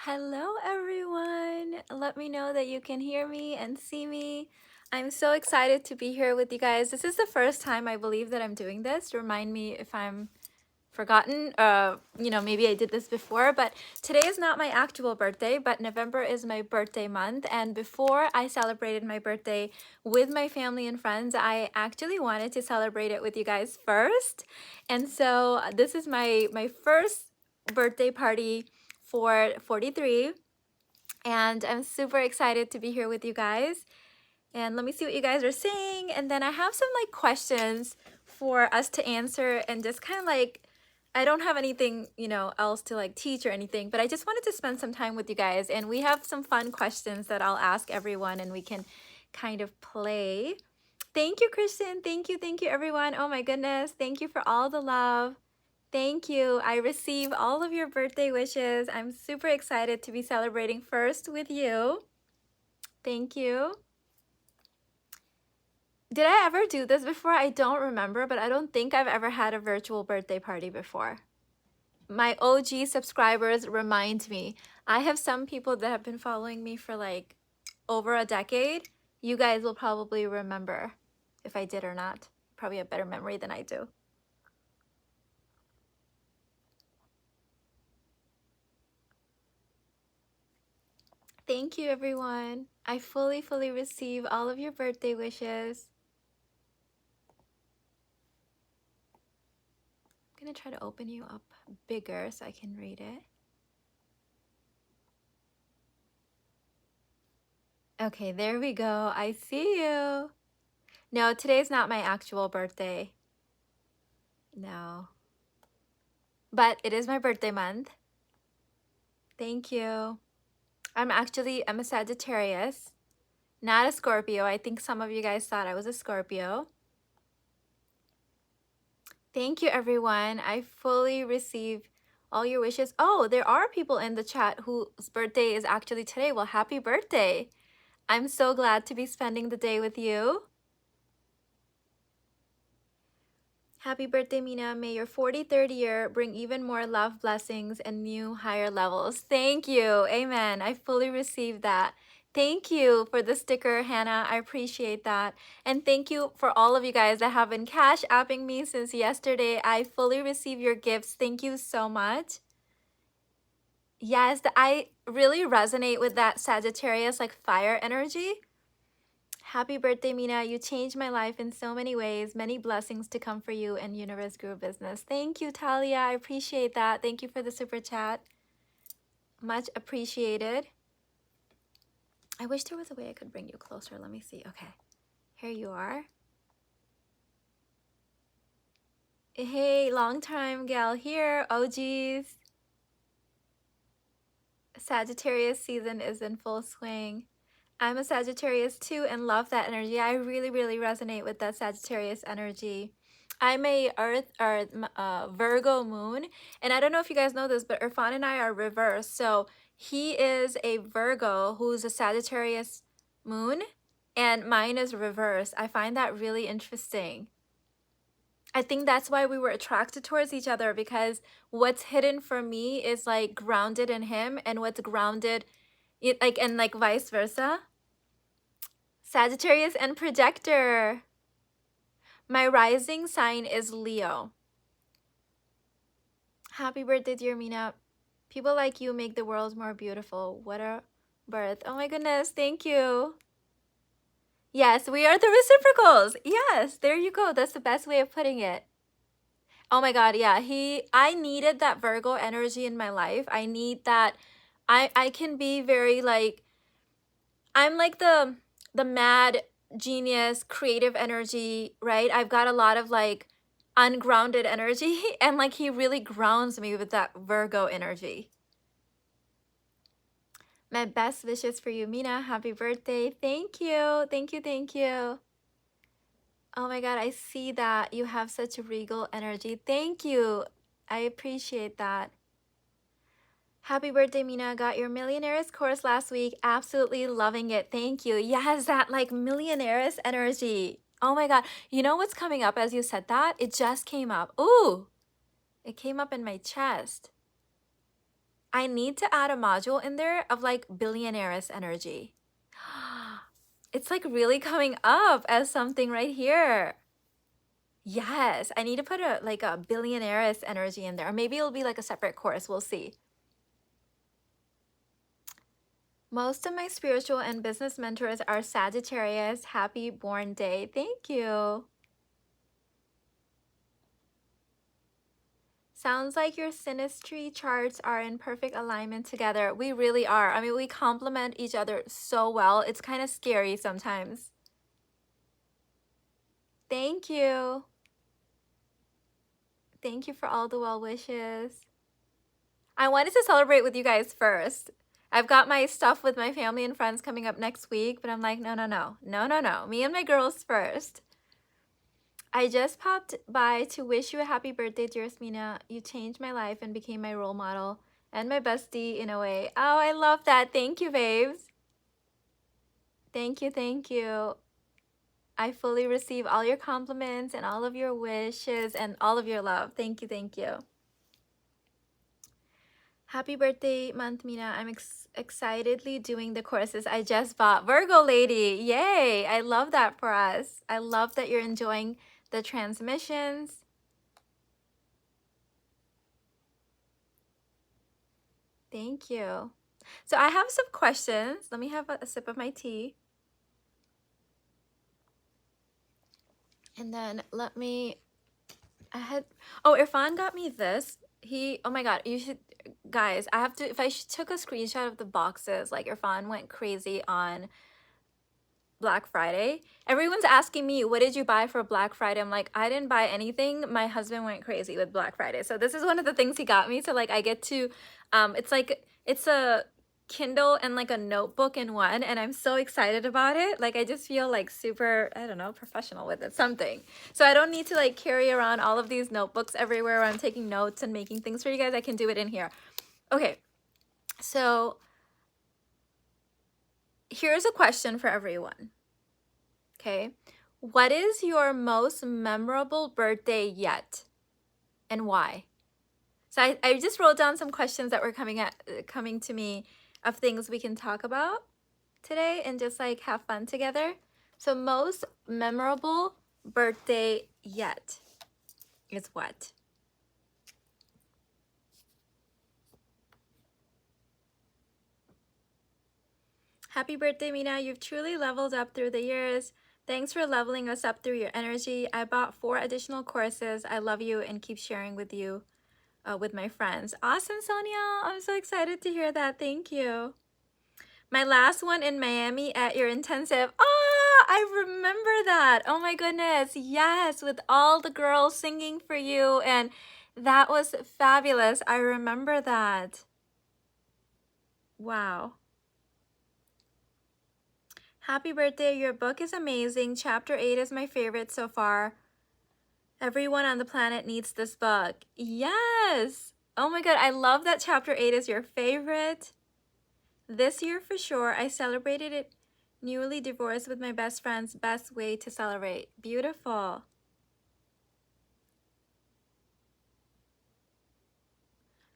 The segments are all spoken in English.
Hello, everyone. Let me know that you can hear me and see me. I'm so excited to be here with you guys. This is the first time I believe that I'm doing this. Remind me if I'm forgotten. Maybe I did this before, but today is not my actual birthday, but November is my birthday month. And before I celebrated my birthday with my family and friends, I actually wanted to celebrate it with you guys first. And so this is my first birthday party for 43, and I'm super excited to be here with you guys. And let me see what you guys are saying, and then I have some like questions for us to answer, and just kind of like, I don't have anything else to like teach or anything, but I just wanted to spend some time with you guys, and we have some fun questions that I'll ask everyone, and we can kind of play. Thank you, Christian. Thank you everyone. Oh my goodness, thank you for all the love. Thank you. I receive all of your birthday wishes. I'm super excited to be celebrating first with you. Thank you. Did I ever do this before? I don't remember, but I don't think I've ever had a virtual birthday party before. My OG subscribers remind me. I have some people that have been following me for like over a decade. You guys will probably remember if I did or not. Probably a better memory than I do. Thank you, everyone. I fully receive all of your birthday wishes. I'm gonna try to open you up bigger so I can read it. Okay, there we go. I see you. No, today's not my actual birthday. No. But it is my birthday month. Thank you. I'm a Sagittarius, not a Scorpio. I think some of you guys thought I was a Scorpio. Thank you, everyone. I fully receive all your wishes. Oh, there are people in the chat whose birthday is actually today. Well, happy birthday. I'm so glad to be spending the day with you. Happy birthday, Mina. May your 43rd year bring even more love, blessings, and new higher levels. Thank you. Amen. I fully receive that. Thank you for the sticker, Hannah. I appreciate that. And thank you for all of you guys that have been Cash-apping me since yesterday. I fully receive your gifts. Thank you so much. Yes, I really resonate with that Sagittarius, like fire energy. Happy birthday, Mina. You changed my life in so many ways. Many blessings to come for you and Universe Guru Business. Thank you, Talia. I appreciate that. Thank you for the super chat. Much appreciated. I wish there was a way I could bring you closer. Let me see. Okay. Here you are. Hey, long time gal here. OGs. Sagittarius season is in full swing. I'm a Sagittarius too and love that energy. I really resonate with that Sagittarius energy. I'm a Virgo moon, and I don't know if you guys know this, but Irfan and I are reversed. So he is a Virgo who's a Sagittarius moon, and mine is reversed. I find that really interesting. I think that's why we were attracted towards each other, because what's hidden for me is like grounded in him, and what's grounded and like vice versa. Sagittarius and projector. My rising sign is Leo. Happy birthday, dear Mina. People like you make the world more beautiful. What a birth. Oh my goodness, thank you. Yes, we are the reciprocals. Yes, there you go. That's the best way of putting it. Oh my God, yeah. I needed that Virgo energy in my life. I need that. I can be very like, I'm like the mad genius creative energy, right? I've got a lot of like ungrounded energy, and like he really grounds me with that Virgo energy. My best wishes for you, Mina. Happy birthday. Thank you. Thank you. Oh my God, I see that you have such regal energy. Thank you. I appreciate that. Happy birthday, Mina. Got your Millionaires course last week. Absolutely loving it. Thank you. Yes, that like Millionaires energy. Oh my God. You know what's coming up as you said that? It just came up. Ooh, it came up in my chest. I need to add a module in there of like billionaire's energy. It's like really coming up as something right here. Yes, I need to put a like a billionaire's energy in there. Or maybe it'll be like a separate course. We'll see. Most of my spiritual and business mentors are Sagittarius. Happy born day. Thank you. Sounds like your synastry charts are in perfect alignment together. We really are. I mean, we complement each other so well. It's kind of scary sometimes. Thank you. Thank you for all the well wishes. I wanted to celebrate with you guys first. I've got my stuff with my family and friends coming up next week, but I'm like, no, no, no, no, no, no. Me and my girls first. I just popped by to wish you a happy birthday, dearest Mina. You changed my life and became my role model and my bestie in a way. Oh, I love that. Thank you, babes. Thank you, thank you. I fully receive all your compliments and all of your wishes and all of your love. Thank you, thank you. Happy birthday month, Mina. I'm excitedly doing the courses I just bought. Virgo lady, yay. I love that for us. I love that you're enjoying the transmissions. Thank you. So I have some questions. Let me have a sip of my tea. And then let me, oh, Irfan got me this. Oh my God, you should, guys, I have to, if I took a screenshot of the boxes, like Irfan went crazy on Black Friday. Everyone's asking me, what did you buy for Black Friday? I'm like, I didn't buy anything. My husband went crazy with Black Friday. So this is one of the things he got me. So like I get to, it's a Kindle and like a notebook in one. And I'm so excited about it. Like I just feel like super, I don't know, professional with it, something. So I don't need to like carry around all of these notebooks everywhere where I'm taking notes and making things for you guys. I can do it in here. Okay, so here's a question for everyone. Okay, what is your most memorable birthday yet and why? So I just wrote down some questions that were coming to me of things we can talk about today and just like have fun together. So most memorable birthday yet is what? Happy birthday, Mina. You've truly leveled up through the years. Thanks for leveling us up through your energy. I bought 4 additional courses. I love you and keep sharing with you, with my friends. Awesome, Sonia. I'm so excited to hear that. Thank you. My last one in Miami at your intensive. Oh, I remember that. Oh my goodness. Yes, with all the girls singing for you. And that was fabulous. I remember that. Wow. Happy birthday. Your book is amazing. Chapter 8 is my favorite so far. Everyone on the planet needs this book. Yes. Oh my God. I love that chapter 8 is your favorite. This year for sure, I celebrated it newly divorced with my best friend's best way to celebrate. Beautiful.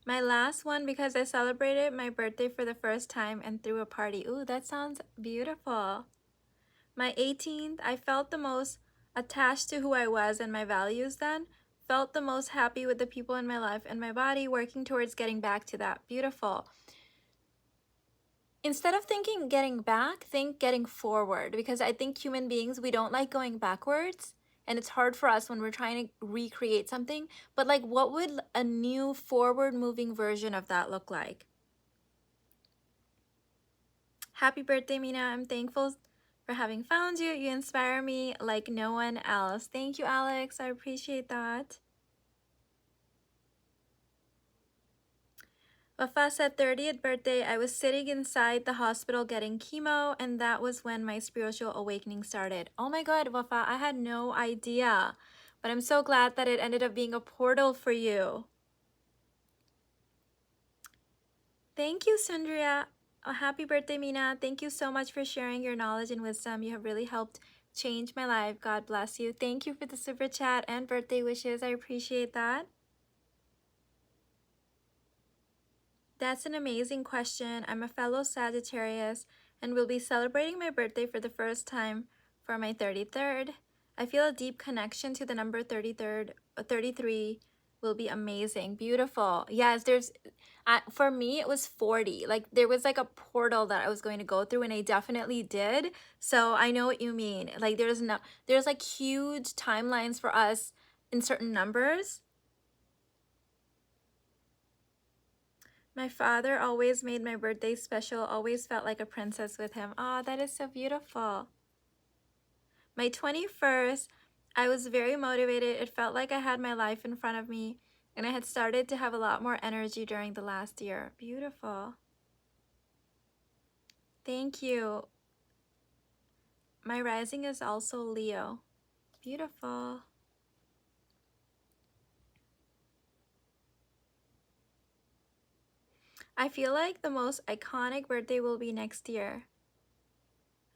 My last one because I celebrated my birthday for the first time and threw a party. Ooh, that sounds beautiful. My 18th, I felt the most attached to who I was and my values then. Felt the most happy with the people in my life and my body, working towards getting back to that. Beautiful. Instead of thinking getting back, think getting forward, because I think human beings, we don't like going backwards, and it's hard for us when we're trying to recreate something. But like, what would a new forward moving version of that look like? Happy birthday, Mina. I'm thankful for having found you. You inspire me like no one else. Thank you, Alex. I appreciate that. Wafa said 30th birthday, I was sitting inside the hospital getting chemo, and that was when my spiritual awakening started. Oh my God, Wafa, I had no idea. But I'm so glad that it ended up being a portal for you. Thank you, Sundria. Oh, happy birthday, Mina. Thank you so much for sharing your knowledge and wisdom. You have really helped change my life. God bless you. Thank you for the super chat and birthday wishes. I appreciate that. That's an amazing question. I'm a fellow Sagittarius and will be celebrating my birthday for the first time for my 33rd. I feel a deep connection to the number 33rd, 33 will be amazing. Beautiful. Yes, for me, it was 40. Like there was like a portal that I was going to go through and I definitely did. So I know what you mean. Like there's like huge timelines for us in certain numbers. My father always made my birthday special, always felt like a princess with him. Ah, that is so beautiful. My 21st, I was very motivated. It felt like I had my life in front of me, and I had started to have a lot more energy during the last year. Beautiful. Thank you. My rising is also Leo. Beautiful. I feel like the most iconic birthday will be next year.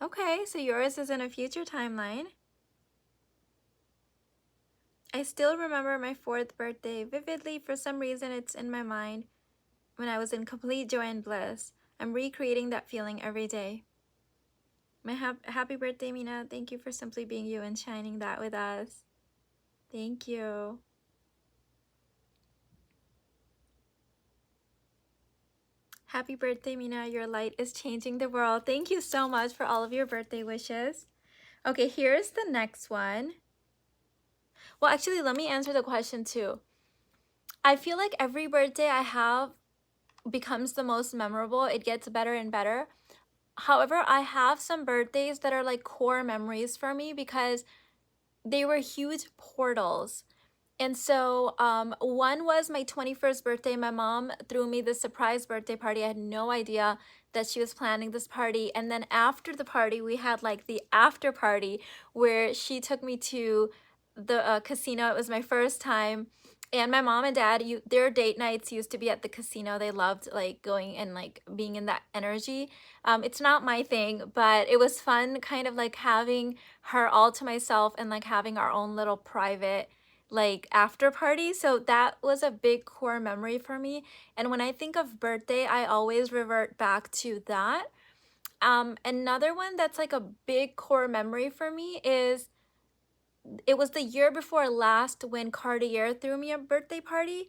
Okay, so yours is in a future timeline. I still remember my 4th birthday vividly. For some reason, it's in my mind when I was in complete joy and bliss. I'm recreating that feeling every day. My happy birthday, Mina. Thank you for simply being you and shining that with us. Thank you. Happy birthday, Mina. Your light is changing the world. Thank you so much for all of your birthday wishes. Okay, here's the next one. Well, actually, let me answer the question too. I feel like every birthday I have becomes the most memorable. It gets better and better. However, I have some birthdays that are like core memories for me because they were huge portals. And so one was my 21st birthday. My mom threw me this surprise birthday party. I had no idea that she was planning this party. And then after the party, we had like the after party where she took me to the casino. It was my first time. And my mom and dad, their date nights used to be at the casino. They loved like going and like being in that energy. It's not my thing, but it was fun kind of like having her all to myself and like having our own little private like after party. So that was a big core memory for me. And when I think of birthday, I always revert back to that. Another one that's like a big core memory for me is it was the year before last when Cartier threw me a birthday party.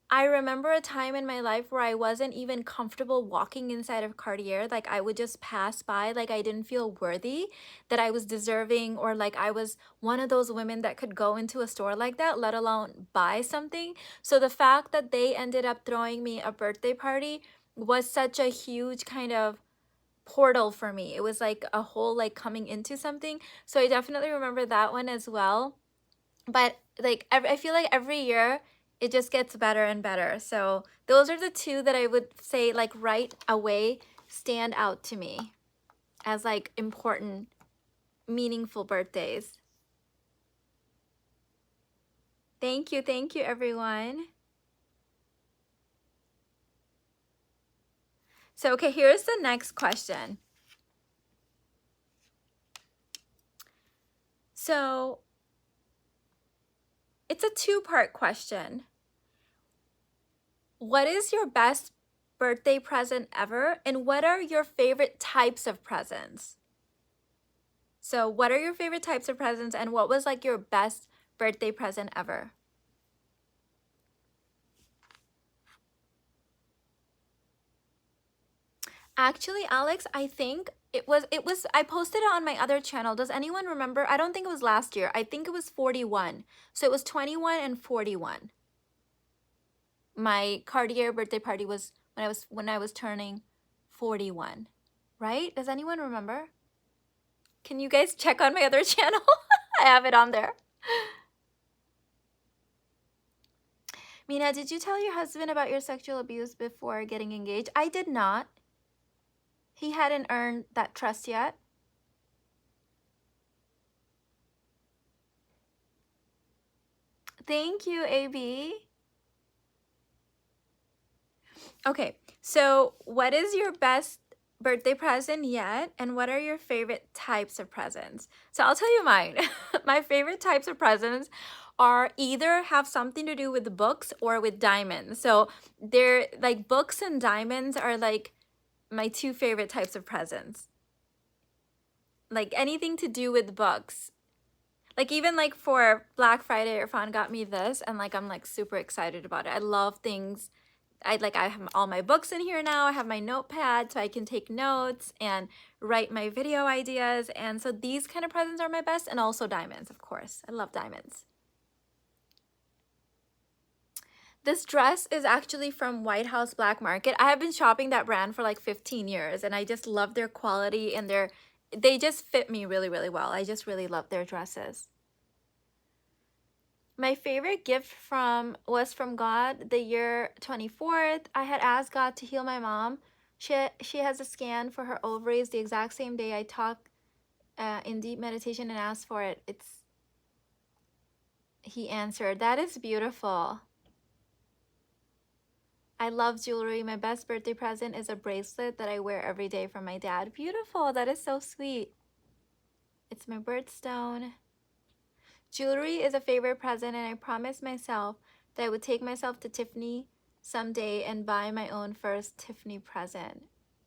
I remember a time in my life where I wasn't even comfortable walking inside of Cartier. Like I would just pass by, like I didn't feel worthy, that I was deserving, or like I was one of those women that could go into a store like that, let alone buy something. So the fact that they ended up throwing me a birthday party was such a huge kind of portal for me. It was like a whole like coming into something. So I definitely remember that one as well. But like I feel like every year it just gets better and better. So those are the two that I would say like right away stand out to me as like important, meaningful birthdays. Thank you everyone. So okay, here's the next question. So it's a two-part question. What is your best birthday present ever? And what are your favorite types of presents? So what are your favorite types of presents and what was like your best birthday present ever? Actually, Alex, I think I posted it on my other channel. Does anyone remember? I don't think it was last year. I think it was 41. So it was 21 and 41. My Cartier birthday party was when I was turning 41. Right? Does anyone remember? Can you guys check on my other channel? I have it on there. Mina, did you tell your husband about your sexual abuse before getting engaged? I did not. He hadn't earned that trust yet. Thank you, AB. Okay, so what is your best birthday present yet? And what are your favorite types of presents? So I'll tell you mine. My favorite types of presents are either have something to do with books or with diamonds. So they're like books and diamonds are like my two favorite types of presents. Like anything to do with books. Like even like for Black Friday, Irfan got me this and like I'm like super excited about it. I love things. I have all my books in here now. I have my notepad so I can take notes and write my video ideas. And so these kind of presents are my best, and also diamonds, of course. I love diamonds. This dress is actually from White House Black Market. I have been shopping that brand for like 15 years and I just love their quality and they just fit me really, really well. I just really love their dresses. My favorite gift was from God the year 24th. I had asked God to heal my mom. She has a scan for her ovaries the exact same day I talked in deep meditation and asked for it. He answered. That is beautiful. I love jewelry. My best birthday present is a bracelet that I wear every day from my dad. Beautiful. That is so sweet. It's my birthstone. Jewelry is a favorite present, and I promised myself that I would take myself to Tiffany someday and buy my own first Tiffany present.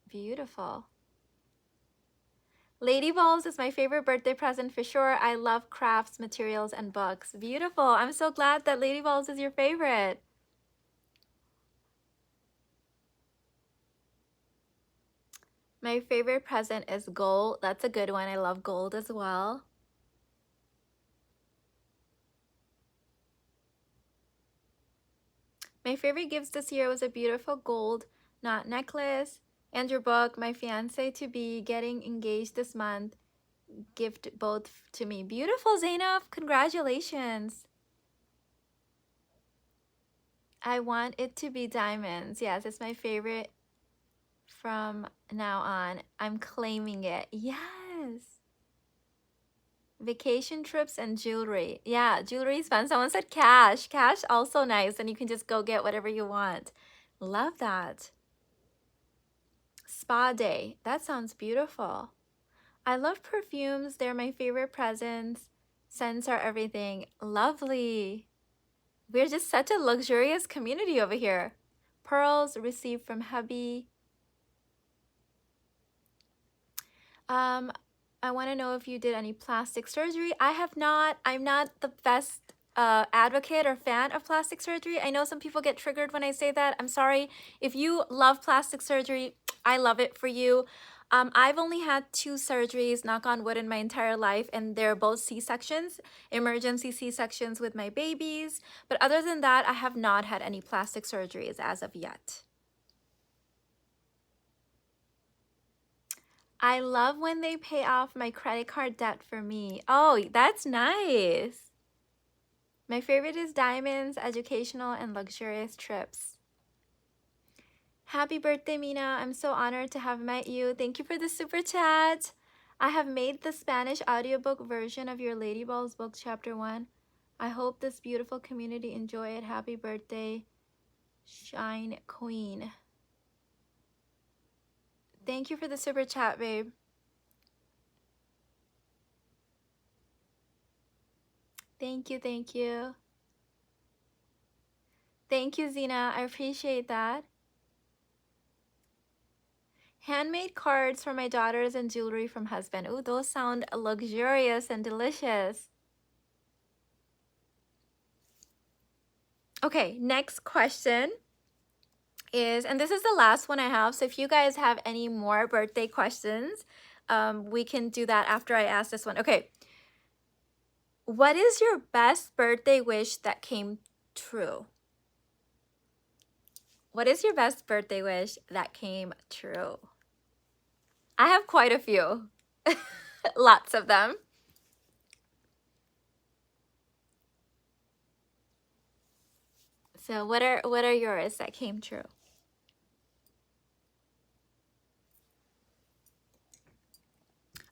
Beautiful. Lady balls is my favorite birthday present for sure. I love crafts, materials, and books. Beautiful. I'm so glad that lady balls is your favorite. My favorite present is gold. That's a good one. I love gold as well. My favorite gifts this year was a beautiful gold knot necklace and your book. My fiance-to-be getting engaged this month. Gift both to me. Beautiful, Zainab. Congratulations. I want it to be diamonds. Yes, it's my favorite from now on. I'm claiming it. Yes. Vacation trips and jewelry. Yeah, jewelry is fun. Someone said cash. Cash also nice, and you can just go get whatever you want. Love that. Spa day. That sounds beautiful. I love perfumes. They're my favorite presents. Scents are everything. Lovely. We're just such a luxurious community over here. Pearls received from hubby. I want to know if you did any plastic surgery. I have not. I'm not the best advocate or fan of plastic surgery. I know some people get triggered when I say that. I'm sorry. If you love plastic surgery, I love it for you. I've only had 2 surgeries, knock on wood, in my entire life, and they're both C-sections, emergency C-sections with my babies. But other than that, I have not had any plastic surgeries as of yet. I love when they pay off my credit card debt for me. Oh, that's nice. My favorite is diamonds, educational, and luxurious trips. Happy birthday, Mina. I'm so honored to have met you. Thank you for the super chat. I have made the Spanish audiobook version of your Lady Balls book, chapter 1. I hope this beautiful community enjoy it. Happy birthday, Shine Queen. Thank you for the super chat, babe. Thank you, thank you. Thank you, Zena. I appreciate that. Handmade cards for my daughters and jewelry from husband. Ooh, those sound luxurious and delicious. Okay, next question is, and this is the last one I have, so if you guys have any more birthday questions, we can do that after I ask this one. Okay. What is your best birthday wish that came true? What is your best birthday wish that came true? I have quite a few. Lots of them. So what are yours that came true?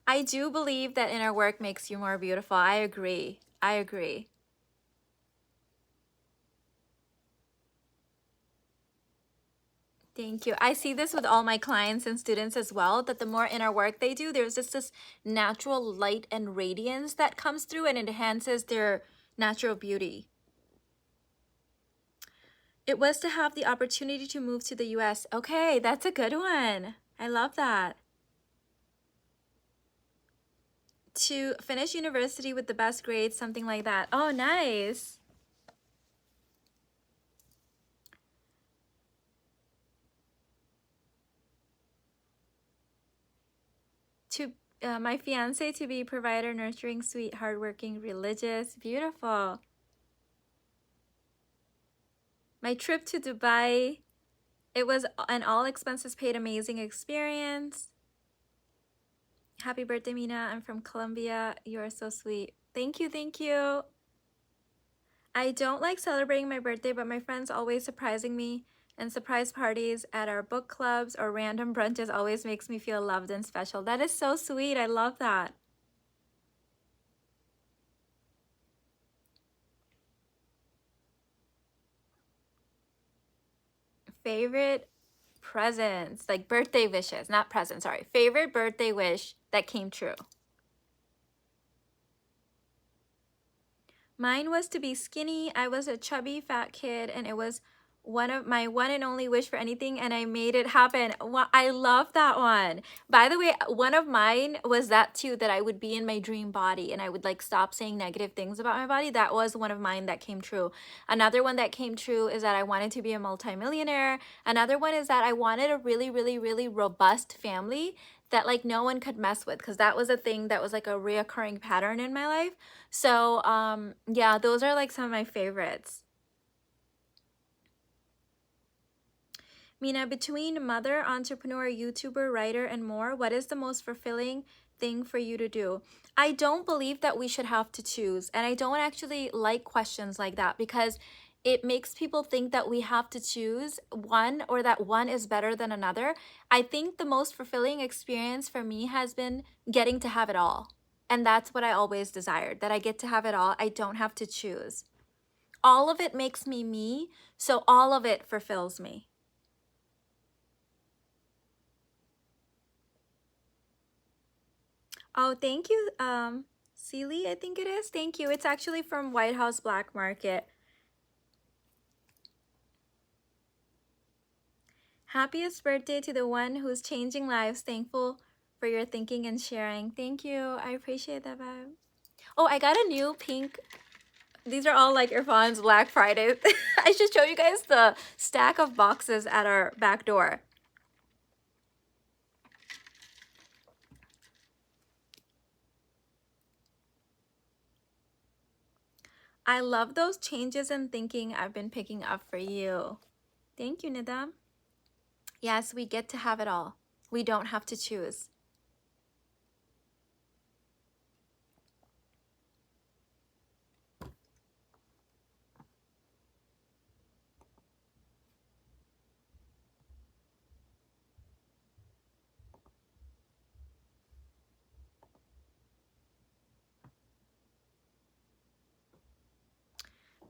I do believe that inner work makes you more beautiful. I agree. I agree. Thank you. I see this with all my clients and students as well, that the more inner work they do, there's just this natural light and radiance that comes through and it enhances their natural beauty. It was to have the opportunity to move to the US. Okay, that's a good one. I love that. To finish university with the best grades, something like that. Oh, nice. To my fiance to be provider, nurturing, sweet, hardworking, religious. Beautiful. My trip to Dubai, it was an all expenses paid amazing experience. Happy birthday, Mina. I'm from Colombia. You are so sweet. Thank you, thank you. I don't like celebrating my birthday, but my friends always surprising me, and surprise parties at our book clubs or random brunches always makes me feel loved and special. That is so sweet. I love that. Favorite presents, like birthday wishes, not presents, sorry. Favorite birthday wish that came true. Mine was to be skinny. I was a chubby fat kid, and it was one of my one and only wish for anything, and I made it happen. I love that one. By the way, one of mine was that too, that I would be in my dream body and I would like stop saying negative things about my body. That was one of mine that came true. Another one that came true is that I wanted to be a multimillionaire. Another one is that I wanted a really, really, really robust family that like no one could mess with, because that was a thing that was like a reoccurring pattern in my life. So yeah, those are like some of my favorites. Mina, between mother, entrepreneur, YouTuber, writer, and more, what is the most fulfilling thing for you to do? I don't believe that we should have to choose. And I don't actually like questions like that, because it makes people think that we have to choose one, or that one is better than another. I think the most fulfilling experience for me has been getting to have it all. And that's what I always desired, that I get to have it all. I don't have to choose. All of it makes me me, so all of it fulfills me. Oh, thank you, Sealy, I think it is. Thank you. It's actually from White House Black Market. Happiest birthday to the one who's changing lives. Thankful for your thinking and sharing. Thank you. I appreciate that vibe. Oh, I got a new pink. These are all like Irfan's Black Friday. I should show you guys the stack of boxes at our back door. I love those changes in thinking I've been picking up for you. Thank you, Nidam. Yes, we get to have it all. We don't have to choose.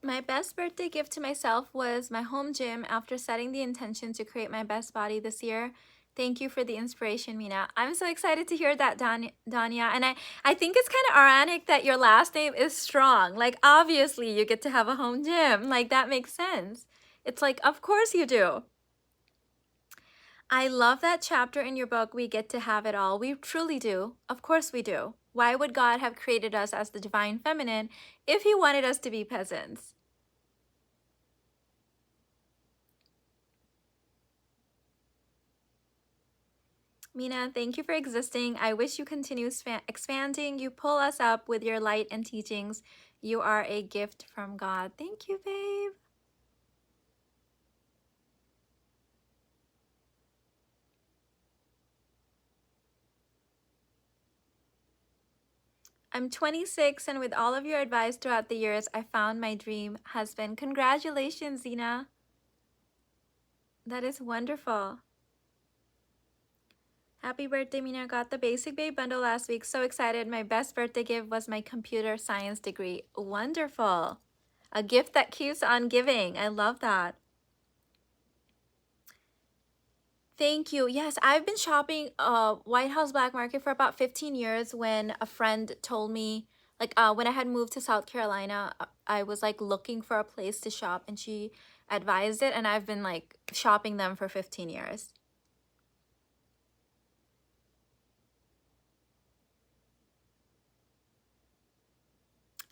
My best birthday gift to myself was my home gym after setting the intention to create my best body this year. Thank you for the inspiration, Mina. I'm so excited to hear that, Danya. And I think it's kind of ironic that your last name is Strong. Like, obviously, you get to have a home gym. Like, that makes sense. It's like, of course you do. I love that chapter in your book, We Get to Have It All. We truly do. Of course we do. Why would God have created us as the divine feminine if he wanted us to be peasants? Mina, thank you for existing. I wish you continue expanding. You pull us up with your light and teachings. You are a gift from God. Thank you, babe. I'm 26, and with all of your advice throughout the years, I found my dream husband. Congratulations, Zena. That is wonderful. Happy birthday, Mina. Got the Basic Babe bundle last week. So excited. My best birthday gift was my computer science degree. Wonderful. A gift that keeps on giving. I love that. Thank you. Yes, I've been shopping White House Black Market for about 15 years when a friend told me Like when I had moved to South Carolina, I was like looking for a place to shop and she advised it, and I've been like shopping them for 15 years.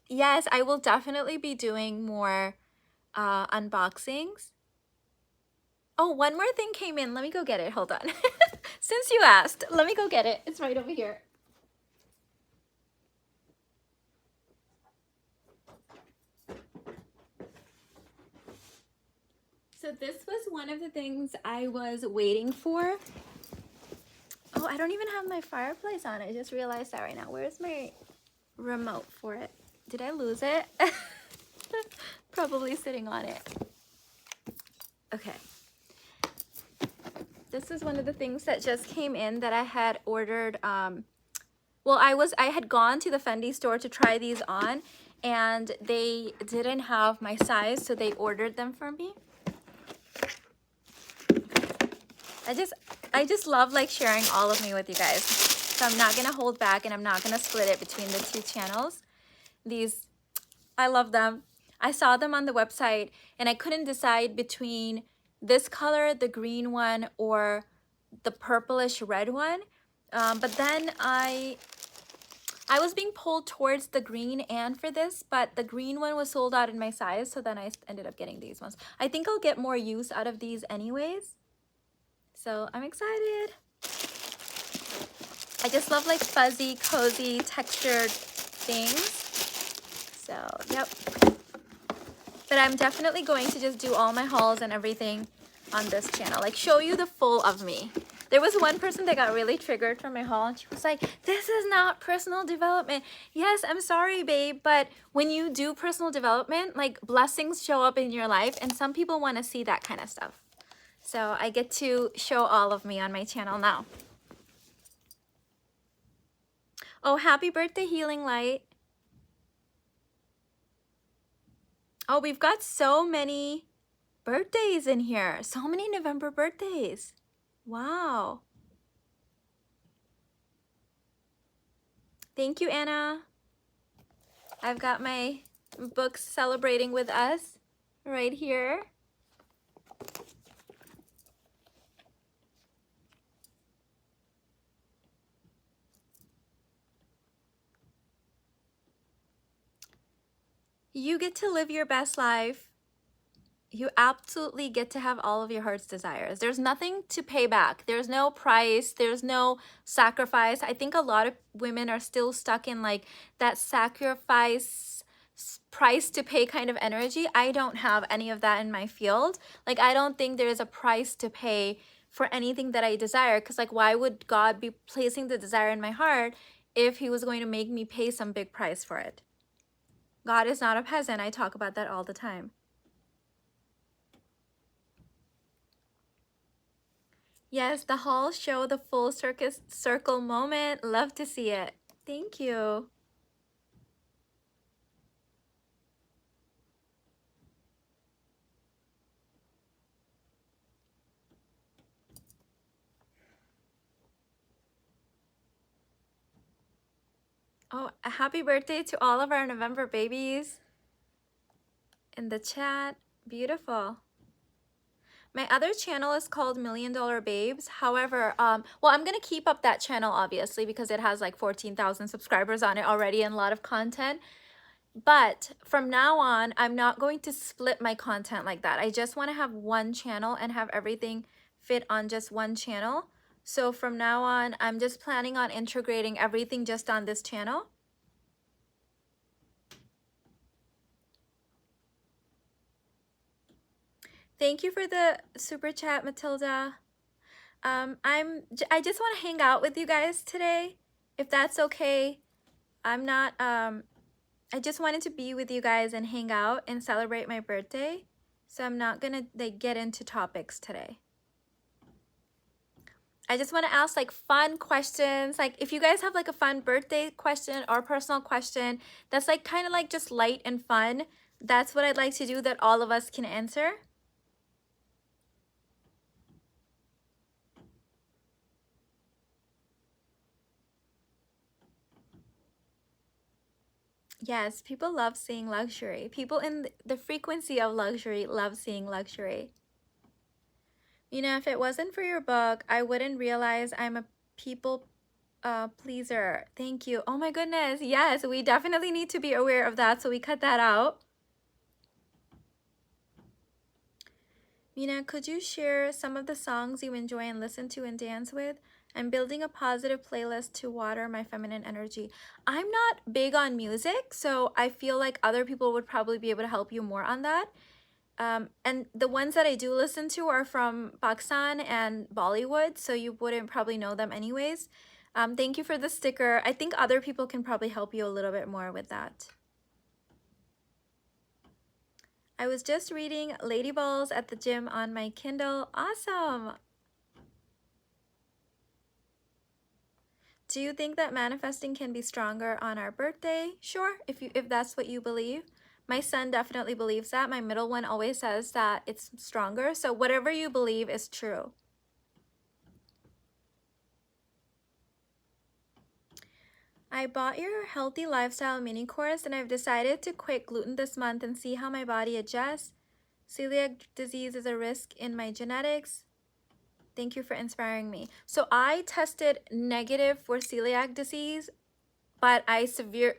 Yes, I will definitely be doing more unboxings. Oh, one more thing came in. Let me go get it. Hold on. Since you asked, let me go get it. It's right over here. So this was one of the things I was waiting for. Oh, I don't even have my fireplace on. I just realized that right now. Where's my remote for it? Did I lose it? Probably sitting on it. Okay. This is one of the things that just came in that I had ordered. Well, I had gone to the Fendi store to try these on, and they didn't have my size, so they ordered them for me. I just love like sharing all of me with you guys. So I'm not gonna hold back, and I'm not gonna split it between the two channels. These, I love them. I saw them on the website and I couldn't decide between this color, the green one, or the purplish red one. But then I was being pulled towards the green and for this, but the green one was sold out in my size, so then I ended up getting these ones. I think I'll get more use out of these anyways. So I'm excited. I just love like fuzzy, cozy, textured things. So, yep. But I'm definitely going to just do all my hauls and everything on this channel. Like show you the full of me. There was one person that got really triggered from my haul and she was like, this is not personal development. Yes, I'm sorry, babe, but when you do personal development, like blessings show up in your life and some people want to see that kind of stuff. So I get to show all of me on my channel now. Oh, happy birthday, Healing Light. Oh, we've got so many birthdays in here. So many November birthdays. Wow. Thank you, Anna. I've got my books celebrating with us right here. You get to live your best life. You absolutely get to have all of your heart's desires. There's nothing to pay back. There's no price. There's no sacrifice. I think a lot of women are still stuck in like that sacrifice price to pay kind of energy. I don't have any of that in my field. Like I don't think there is a price to pay for anything that I desire, because like why would God be placing the desire in my heart if he was going to make me pay some big price for it? God is not a peasant. I talk about that all the time. Yes, the hauls show the full circle moment. Love to see it. Thank you. Oh, a happy birthday to all of our November babies in the chat. Beautiful. My other channel is called Million Dollar Babes. However, well, I'm going to keep up that channel, obviously, because it has like 14,000 subscribers on it already and a lot of content. But from now on, I'm not going to split my content like that. I just want to have one channel and have everything fit on just one channel. So from now on, I'm just planning on integrating everything just on this channel. Thank you for the super chat, Matilda. I just want to hang out with you guys today, if that's okay. I'm not, I just wanted to be with you guys and hang out and celebrate my birthday. So I'm not gonna like get into topics today. I just want to ask like fun questions. Like if you guys have like a fun birthday question or personal question that's like kind of like just light and fun, that's what I'd like to do that all of us can answer. Yes, people love seeing luxury. People in the frequency of luxury love seeing luxury. You know, if it wasn't for your book, I wouldn't realize I'm a people pleaser. Thank you. Oh my goodness. Yes, we definitely need to be aware of that, so we cut that out. Mina, could you share some of the songs you enjoy and listen to and dance with? I'm building a positive playlist to water my feminine energy. I'm not big on music, so I feel like other people would probably be able to help you more on that. And the ones that I do listen to are from Pakistan and Bollywood, so you wouldn't probably know them anyways. Thank you for the sticker. I think other people can probably help you a little bit more with that. I was just reading Lady Balls at the gym on my Kindle. Awesome. Do you think that manifesting can be stronger on our birthday? Sure, if that's what you believe. My son definitely believes that. My middle one always says that it's stronger. So whatever you believe is true. I bought your healthy lifestyle mini course and I've decided to quit gluten this month and see how my body adjusts. Celiac disease is a risk in my genetics. Thank you for inspiring me. So I tested negative for celiac disease, but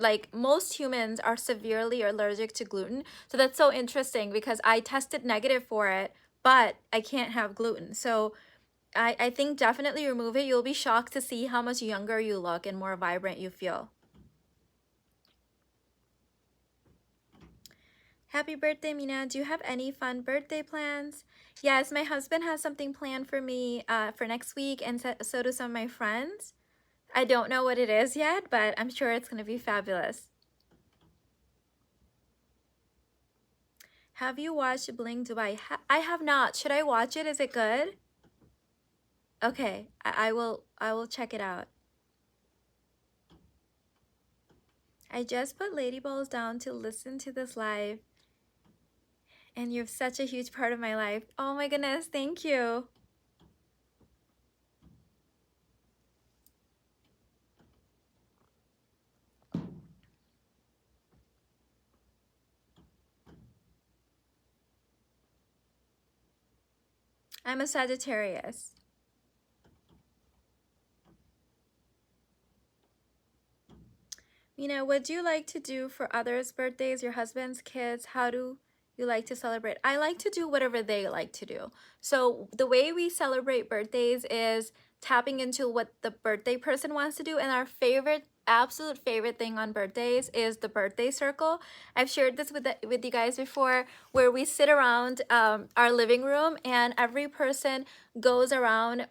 like most humans are severely allergic to gluten. So that's so interesting because I tested negative for it, but I can't have gluten. So I think definitely remove it. You'll be shocked to see how much younger you look and more vibrant you feel. Happy birthday, Mina. Do you have any fun birthday plans? Yes, my husband has something planned for me for next week, and so do some of my friends. I don't know what it is yet, but I'm sure it's going to be fabulous. Have you watched Bling Dubai? I have not. Should I watch it? Is it good? Okay, I will check it out. I just put Lady Balls down to listen to this live, and you're such a huge part of my life. Oh my goodness, thank you. I'm a Sagittarius. Mina, what do you like to do for others' birthdays, your husband's, kids? How do you like to celebrate? I like to do whatever they like to do. So the way we celebrate birthdays is tapping into what the birthday person wants to do. And our absolute favorite thing on birthdays is the birthday circle. I've shared this with you guys before, where we sit around our living room and every person goes around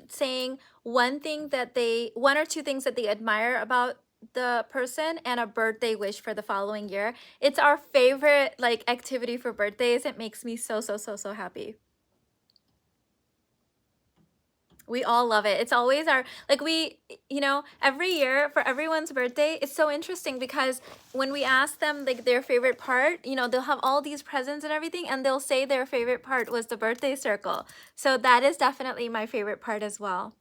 saying one or two things that they admire about the person and a birthday wish for the following year. It's our favorite like activity for birthdays. It makes me so happy. We all love it. It's always our, like, every year for everyone's birthday, it's so interesting because when we ask them like their favorite part, they'll have all these presents and everything, and they'll say their favorite part was the birthday circle. So that is definitely my favorite part as well.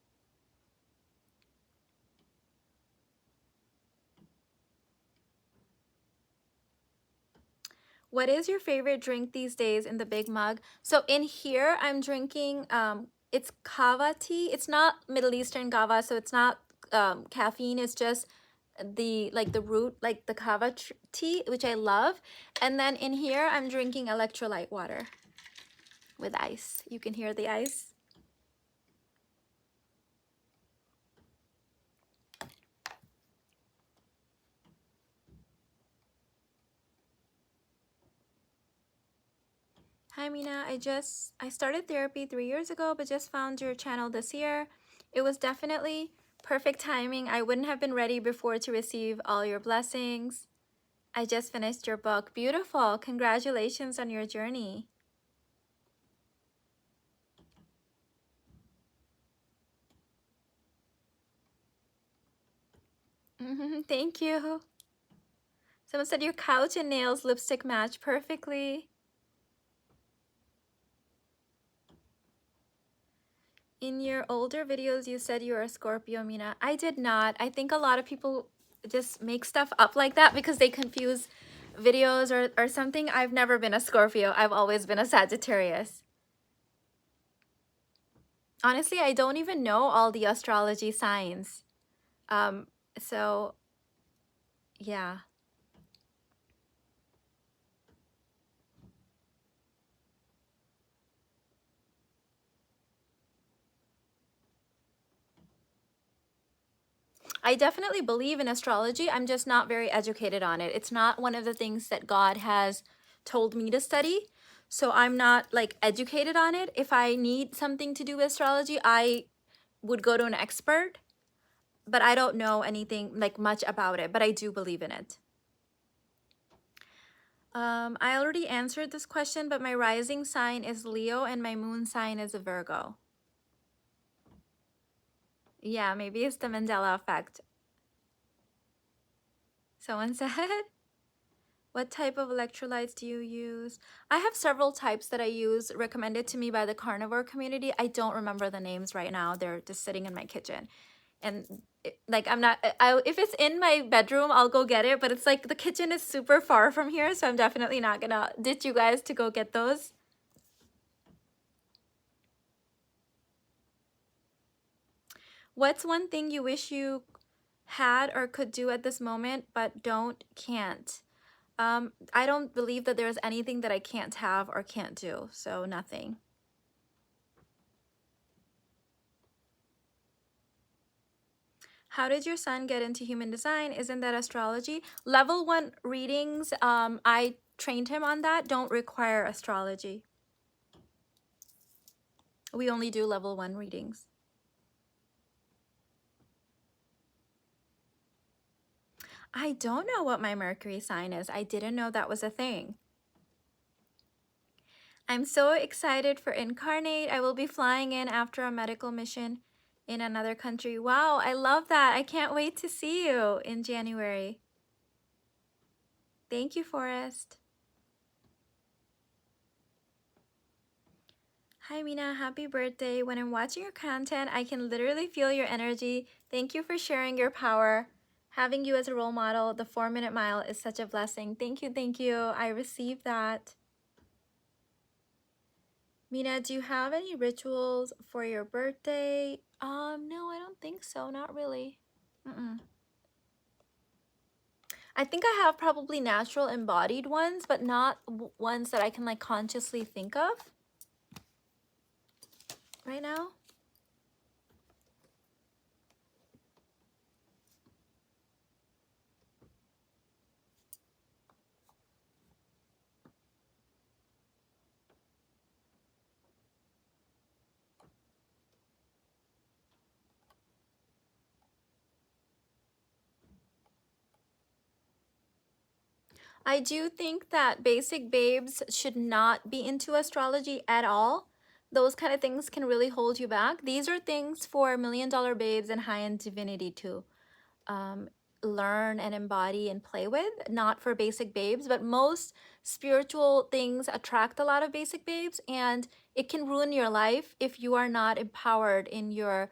What is your favorite drink these days in the big mug? So in here, I'm drinking, it's kava tea. It's not Middle Eastern kava, so it's not caffeine. It's just the root, like the kava tea, which I love. And then in here, I'm drinking electrolyte water with ice. You can hear the ice. Hi Mina, I started therapy 3 years ago, but just found your channel this year. It was definitely perfect timing. I wouldn't have been ready before to receive all your blessings. I just finished your book. Beautiful. Congratulations on your journey. Thank you. Someone said your couch and nails lipstick match perfectly. In your older videos, you said you were a Scorpio, Mina. I did not. I think a lot of people just make stuff up like that because they confuse videos or something. I've never been a Scorpio. I've always been a Sagittarius. Honestly, I don't even know all the astrology signs. So yeah. I definitely believe in astrology. I'm just not very educated on it. It's not one of the things that God has told me to study. So I'm not like educated on it. If I need something to do with astrology, I would go to an expert, but I don't know anything like much about it, but I do believe in it. I already answered this question, but my rising sign is Leo and my moon sign is a Virgo. Yeah, maybe it's the Mandela effect. Someone said, what type of electrolytes do you use? I have several types that I use recommended to me by the carnivore community. I don't remember the names right now. They're just sitting in my kitchen. And like I'm not, if it's in my bedroom, I'll go get it. But it's like the kitchen is super far from here. So I'm definitely not gonna ditch you guys to go get those. What's one thing you wish you had or could do at this moment, but can't? I don't believe that there's anything that I can't have or can't do, so nothing. How did your son get into human design? Isn't that astrology? Level 1 readings, I trained him on that, don't require astrology. We only do level 1 readings. I don't know what my Mercury sign is. I didn't know that was a thing. I'm so excited for Incarnate. I will be flying in after a medical mission in another country. Wow, I love that. I can't wait to see you in January. Thank you, Forrest. Hi, Mina. Happy birthday. When I'm watching your content, I can literally feel your energy. Thank you for sharing your power. Having you as a role model, the 4-minute mile is such a blessing. Thank you, thank you. I received that. Mina, do you have any rituals for your birthday? No, I don't think so. Not really. I think I have probably natural embodied ones, but not ones that I can like consciously think of right now. I do think that basic babes should not be into astrology at all. Those kind of things can really hold you back. These are things for $1,000,000 babes and high-end divinity to learn and embody and play with, not for basic babes. But most spiritual things attract a lot of basic babes, and it can ruin your life if you are not empowered in your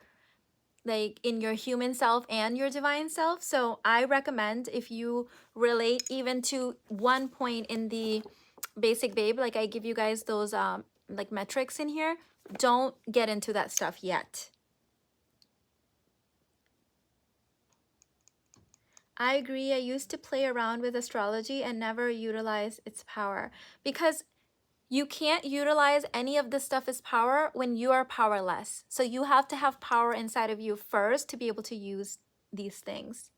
human self and your divine self. So I recommend, if you relate even to one point in the basic babe, like I give you guys those like metrics in here, don't get into that stuff yet. I agree. I used to play around with astrology and never utilize its power, because you can't utilize any of this stuff as power when you are powerless. So you have to have power inside of you first to be able to use these things.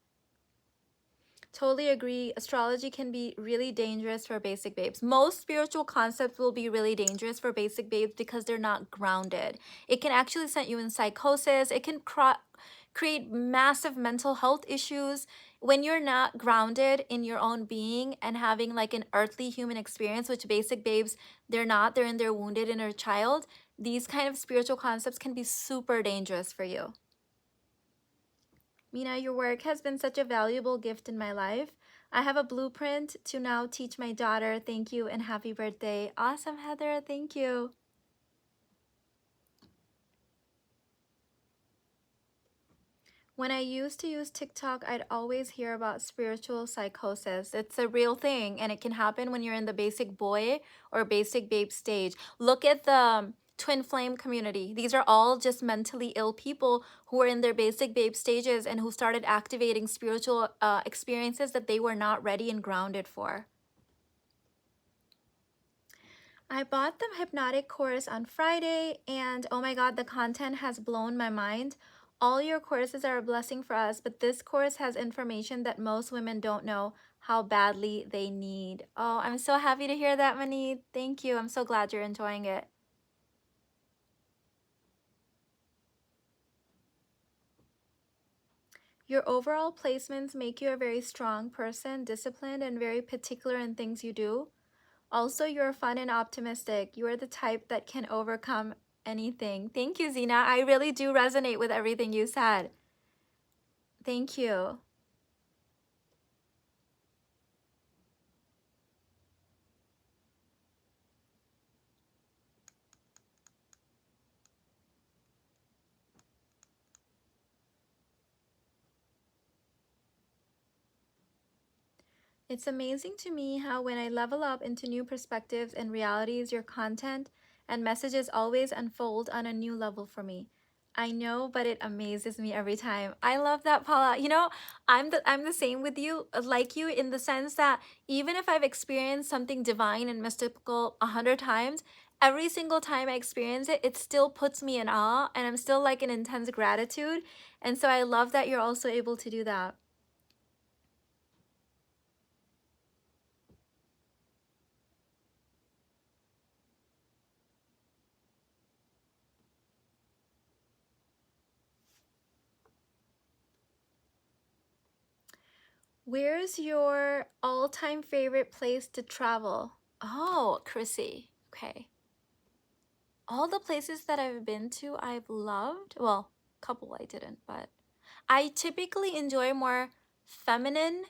Totally agree. Astrology can be really dangerous for basic babes. Most spiritual concepts will be really dangerous for basic babes because they're not grounded. It can actually send you in psychosis. It can create massive mental health issues when you're not grounded in your own being and having like an earthly human experience, which basic babes, they're not. They're in their wounded inner child. These kind of spiritual concepts can be super dangerous for you. Mina, your work has been such a valuable gift in my life. I have a blueprint to now teach my daughter. Thank you and happy birthday. Awesome, Heather. Thank you. When I used to use TikTok, I'd always hear about spiritual psychosis. It's a real thing, and it can happen when you're in the basic boy or basic babe stage. Look at the twin flame community. These are all just mentally ill people who are in their basic babe stages and who started activating spiritual experiences that they were not ready and grounded for. I bought the hypnotic course on Friday, and oh my God, the content has blown my mind. All your courses are a blessing for us, but this course has information that most women don't know how badly they need. Oh, I'm so happy to hear that, Mani. Thank you. I'm so glad you're enjoying it. Your overall placements make you a very strong person, disciplined, and very particular in things you do. Also, you're fun and optimistic. You are the type that can overcome anything. Thank you, Zena. I really do resonate with everything you said. Thank you. It's amazing to me how when I level up into new perspectives and realities, your content and messages always unfold on a new level for me. I know, but it amazes me every time. I love that, Paula. You know, I'm the same with you, like you, in the sense that even if I've experienced something divine and mystical 100 times, every single time I experience it, it still puts me in awe, and I'm still like in intense gratitude. And so I love that you're also able to do that. Where's your all-time favorite place to travel? Oh, Chrissy. Okay. All the places that I've been to, I've loved. Well, a couple I didn't, but I typically enjoy more feminine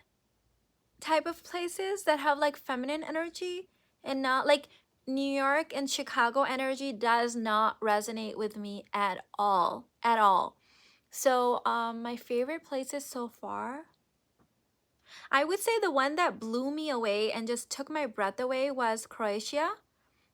type of places that have like feminine energy, and not like New York and Chicago energy does not resonate with me at all, at all. So, my favorite places so far, I would say the one that blew me away and just took my breath away was Croatia.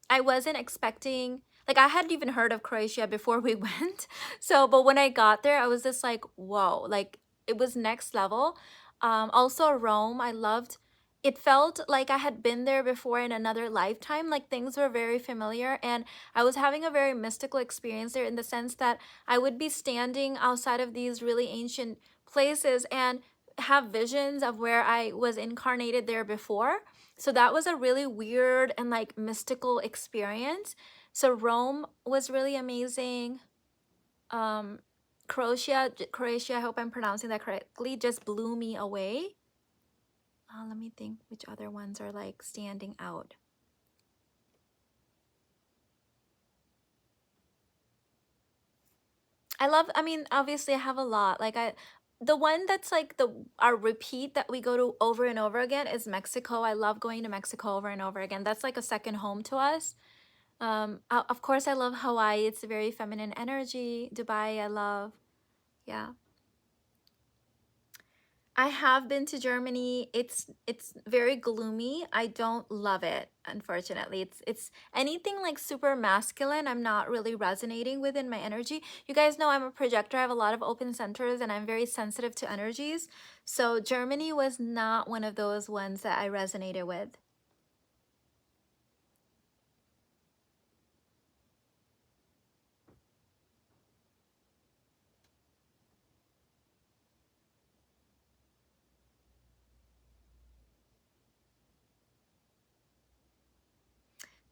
I wasn't expecting, like, I hadn't even heard of Croatia before we went. So, but when I got there, I was just like, whoa, like, it was next level. Also, Rome, I loved. It felt like I had been there before in another lifetime. Like, things were very familiar, and I was having a very mystical experience there in the sense that I would be standing outside of these really ancient places and have visions of where I was incarnated there before. So that was a really weird and like mystical experience. So Rome was really amazing. Um, Croatia, I hope I'm pronouncing that correctly, just blew me away. Let me think which other ones are like standing out. I mean, obviously I have a lot. The one that's like our repeat that we go to over and over again is Mexico. I love going to Mexico over and over again. That's like a second home to us. Of course, I love Hawaii. It's a very feminine energy. Dubai, I love. Yeah. I have been to Germany. It's very gloomy. I don't love it, unfortunately. It's anything like super masculine, I'm not really resonating with in my energy. You guys know I'm a projector. I have a lot of open centers and I'm very sensitive to energies. So Germany was not one of those ones that I resonated with.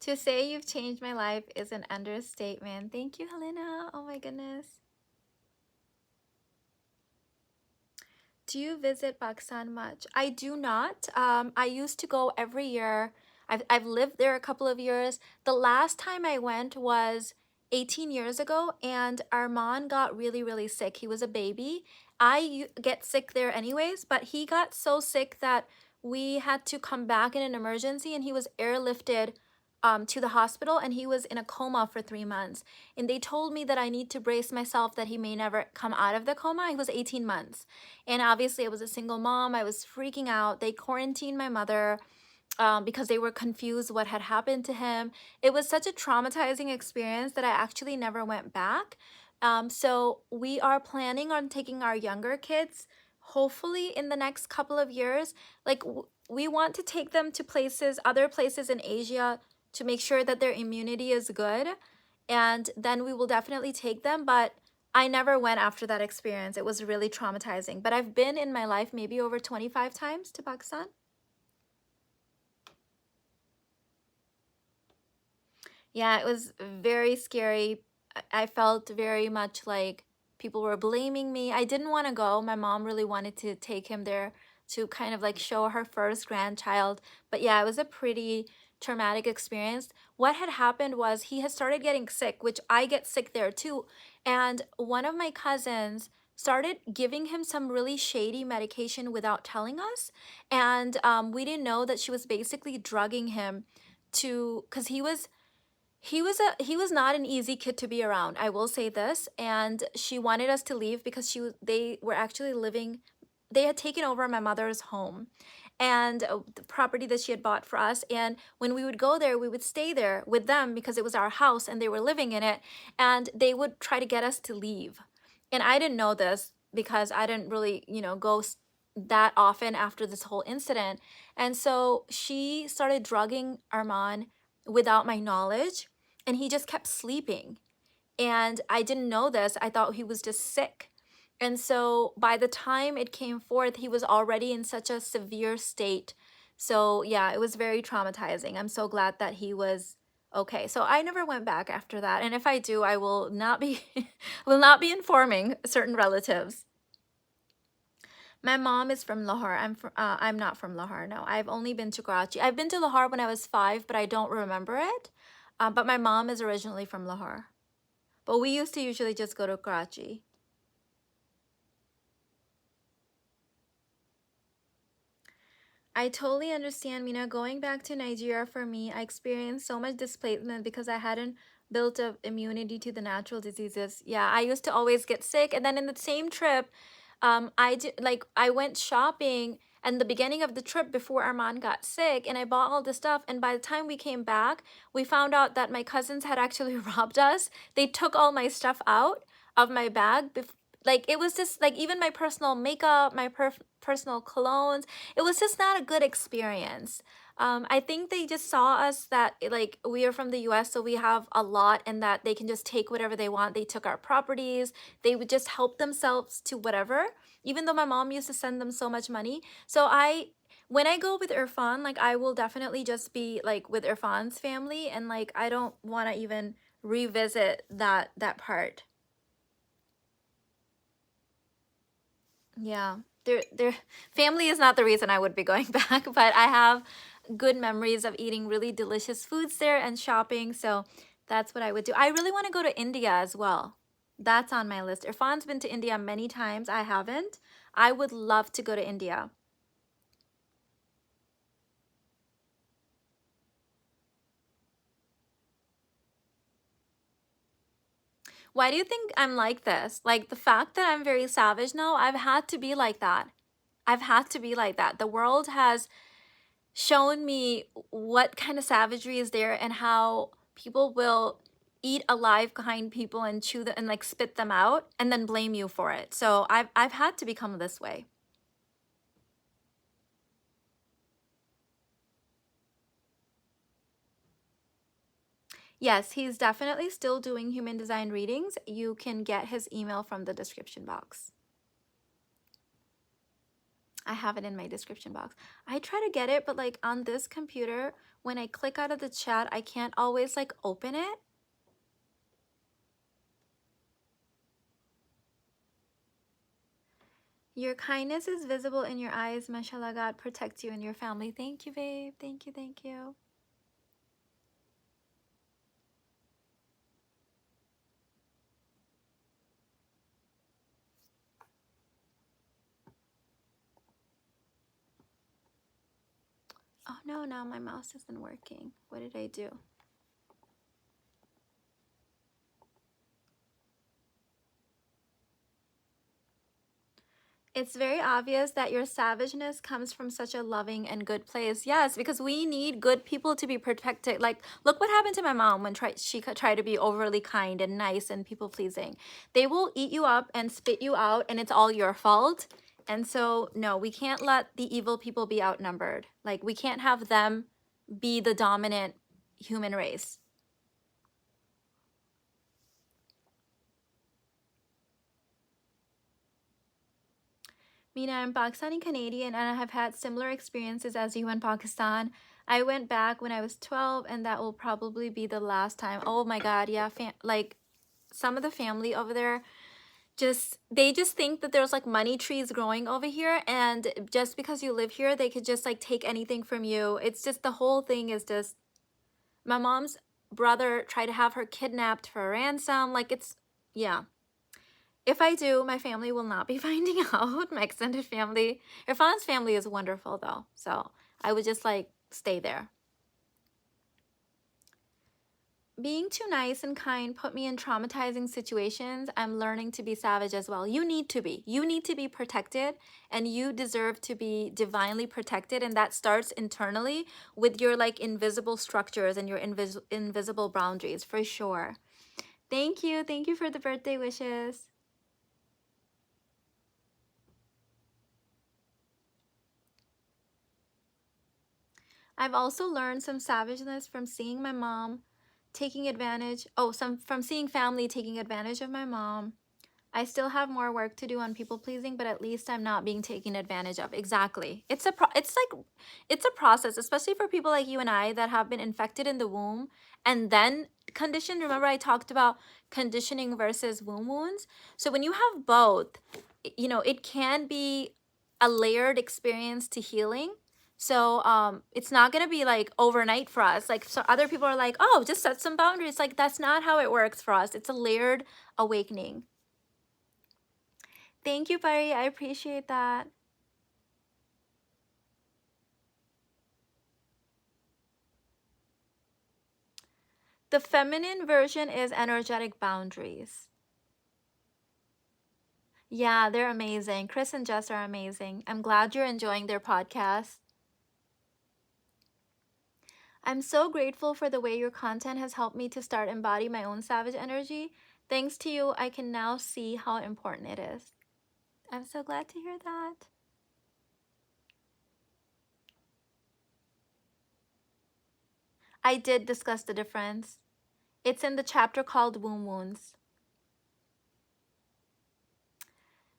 To say you've changed my life is an understatement. Thank you, Helena. Oh my goodness. Do you visit Pakistan much? I do not. I used to go every year. I've lived there a couple of years. The last time I went was 18 years ago, and Armaan got really, really sick. He was a baby. Get sick there anyways, but he got so sick that we had to come back in an emergency, and he was airlifted to the hospital, and he was in a coma for 3 months. And they told me that I need to brace myself that he may never come out of the coma. He was 18 months. And obviously, I was a single mom. I was freaking out. They quarantined my mother because they were confused what had happened to him. It was such a traumatizing experience that I actually never went back. So we are planning on taking our younger kids, hopefully in the next couple of years. Like we want to take them to places, other places in Asia, to make sure that their immunity is good. And then we will definitely take them. But I never went after that experience. It was really traumatizing. But I've been in my life maybe over 25 times to Pakistan. Yeah, it was very scary. I felt very much like people were blaming me. I didn't want to go. My mom really wanted to take him there to kind of like show her first grandchild. But yeah, it was a pretty traumatic experience. What had happened was he had started getting sick, which I get sick there too. And one of my cousins started giving him some really shady medication without telling us. And we didn't know that she was basically drugging him to, because he was not an easy kid to be around. I will say this. And she wanted us to leave because they were actually living, they had taken over my mother's home and the property that she had bought for us. And when we would go there, we would stay there with them because it was our house and they were living in it. And they would try to get us to leave. And I didn't know this because I didn't really, go that often after this whole incident. And so she started drugging Armaan without my knowledge, and he just kept sleeping. And I didn't know this. I thought he was just sick. And so by the time it came forth, he was already in such a severe state. So yeah, it was very traumatizing. I'm so glad that he was okay. So I never went back after that. And if I do, I will not be will not be informing certain relatives. My mom is from Lahore. I'm not from Lahore. No, I've only been to Karachi. I've been to Lahore when I was 5, but I don't remember it. But my mom is originally from Lahore. But we used to usually just go to Karachi. I totally understand, Mina. Going back to Nigeria for me, I experienced so much displacement because I hadn't built up immunity to the natural diseases. Yeah, I used to always get sick. And then in the same trip, I went shopping and the beginning of the trip before Armaan got sick, and I bought all the stuff. And by the time we came back, we found out that my cousins had actually robbed us. They took all my stuff out of my bag. Like it was just like even my personal makeup, my personal colognes, it was just not a good experience. I think they just saw us that like we are from the US, so we have a lot, and that they can just take whatever they want. They took our properties. They would just help themselves to whatever, even though my mom used to send them so much money. So when I go with Irfan, like I will definitely just be like with Irfan's family, and like I don't want to even revisit that part. Yeah, their family is not the reason I would be going back, but I have good memories of eating really delicious foods there and shopping, so that's what I would do. I really want to go to India as well. That's on my list. Irfan's been to India many times. I haven't. I would love to go to India. Why do you think I'm like this? Like the fact that I'm very savage now, I've had to be like that. I've had to be like that. The world has shown me what kind of savagery is there and how people will eat alive kind people and chew them and like spit them out and then blame you for it. So I've had to become this way. Yes, he's definitely still doing human design readings. You can get his email from the description box. I have it in my description box. I try to get it, but like on this computer, when I click out of the chat, I can't always like open it. Your kindness is visible in your eyes. Mashallah, God protect you and your family. Thank you, babe. Thank you, thank you. Oh no, now my mouse isn't working. What did I do? It's very obvious that your savageness comes from such a loving and good place. Yes, because we need good people to be protected. Like, look what happened to my mom when she tried to be overly kind and nice and people pleasing. They will eat you up and spit you out, and it's all your fault. And so, no, we can't let the evil people be outnumbered. Like, we can't have them be the dominant human race. Mina, I'm Pakistani Canadian and I have had similar experiences as you in Pakistan. I went back when I was 12 and that will probably be the last time. Oh my God, yeah. Like some of the family over there, they just think that there's like money trees growing over here, and just because you live here, they could just like take anything from you. It's just the whole thing is just, my mom's brother tried to have her kidnapped for a ransom. Like it's, yeah. If I do, my family will not be finding out, my extended family. Irfan's family is wonderful though, so I would just like stay there. Being too nice and kind put me in traumatizing situations. I'm learning to be savage as well. You need to be. You need to be protected, and you deserve to be divinely protected, and that starts internally with your like invisible structures and your invisible boundaries, for sure. Thank you. Thank you for the birthday wishes. I've also learned some savageness from seeing my mom taking advantage, from seeing family taking advantage of my mom. I still have more work to do on people pleasing, but at least I'm not being taken advantage of. Exactly. It's a process, especially for people like you and I that have been infected in the womb and then conditioned. Remember I talked about conditioning versus womb wounds. So when you have both, it can be a layered experience to healing. So it's not going to be like overnight for us. Like, so other people are like, oh, just set some boundaries. Like, that's not how it works for us. It's a layered awakening. Thank you, Pari. I appreciate that. The feminine version is energetic boundaries. Yeah, they're amazing. Chris and Jess are amazing. I'm glad you're enjoying their podcast. I'm so grateful for the way your content has helped me to start embody my own savage energy. Thanks to you, I can now see how important it is. I'm so glad to hear that. I did discuss the difference. It's in the chapter called Womb Wounds.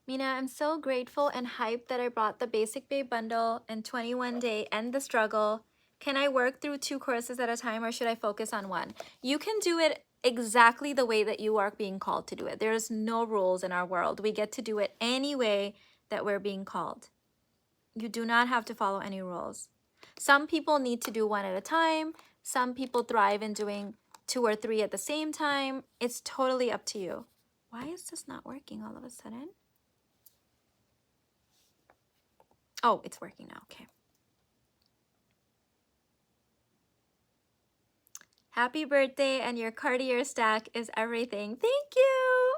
Mina, I'm so grateful and hyped that I brought the Basic Babe bundle and 21 Day End the Struggle. Can I work through 2 courses at a time, or should I focus on one? You can do it exactly the way that you are being called to do it. There's no rules in our world. We get to do it any way that we're being called. You do not have to follow any rules. Some people need to do one at a time. Some people thrive in doing 2 or 3 at the same time. It's totally up to you. Why is this not working all of a sudden? Oh, it's working now. Okay. Happy birthday, and your Cartier stack is everything. Thank you.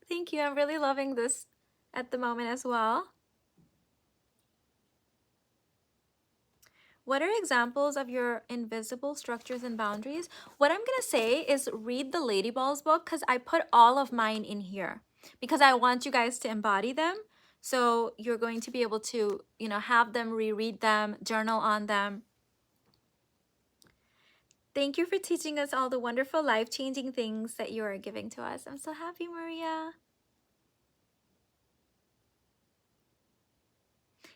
Thank you. I'm really loving this at the moment as well. What are examples of your invisible structures and boundaries? What I'm going to say is read the Lady Balls book, because I put all of mine in here because I want you guys to embody them. So you're going to be able to, have them, reread them, journal on them. Thank you for teaching us all the wonderful, life-changing things that you are giving to us. I'm so happy, Maria.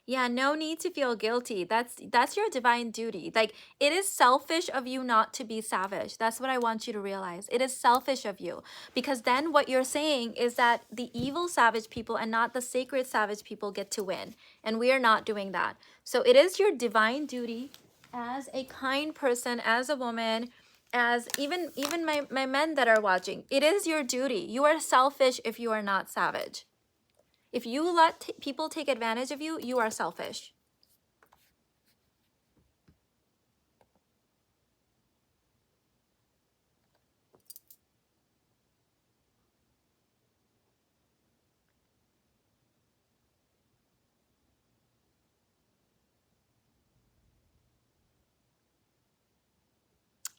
Yeah, no need to feel guilty. That's your divine duty. Like, it is selfish of you not to be savage. That's what I want you to realize. It is selfish of you, because then what you're saying is that the evil savage people and not the sacred savage people get to win, and we are not doing that. So it is your divine duty as a kind person, as a woman, as even my men that are watching. It is your duty. You are selfish if you are not savage. If you let people take advantage of you, you are selfish.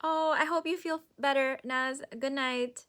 Oh, I hope you feel better, Naz. Good night.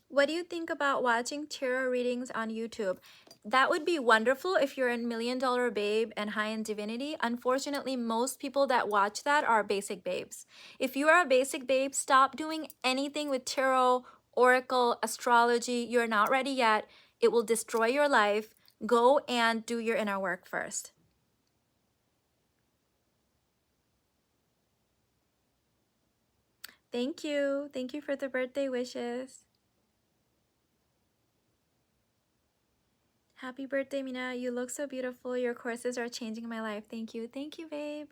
What do you think about watching tarot readings on YouTube? That would be wonderful if you're a million dollar babe and high in divinity. Unfortunately, most people that watch that are basic babes. If you are a basic babe, stop doing anything with tarot, oracle, astrology. You're not ready yet. It will destroy your life. Go and do your inner work first. Thank you. Thank you for the birthday wishes. Happy birthday, Mina. You look so beautiful. Your courses are changing my life. Thank you. Thank you, babe.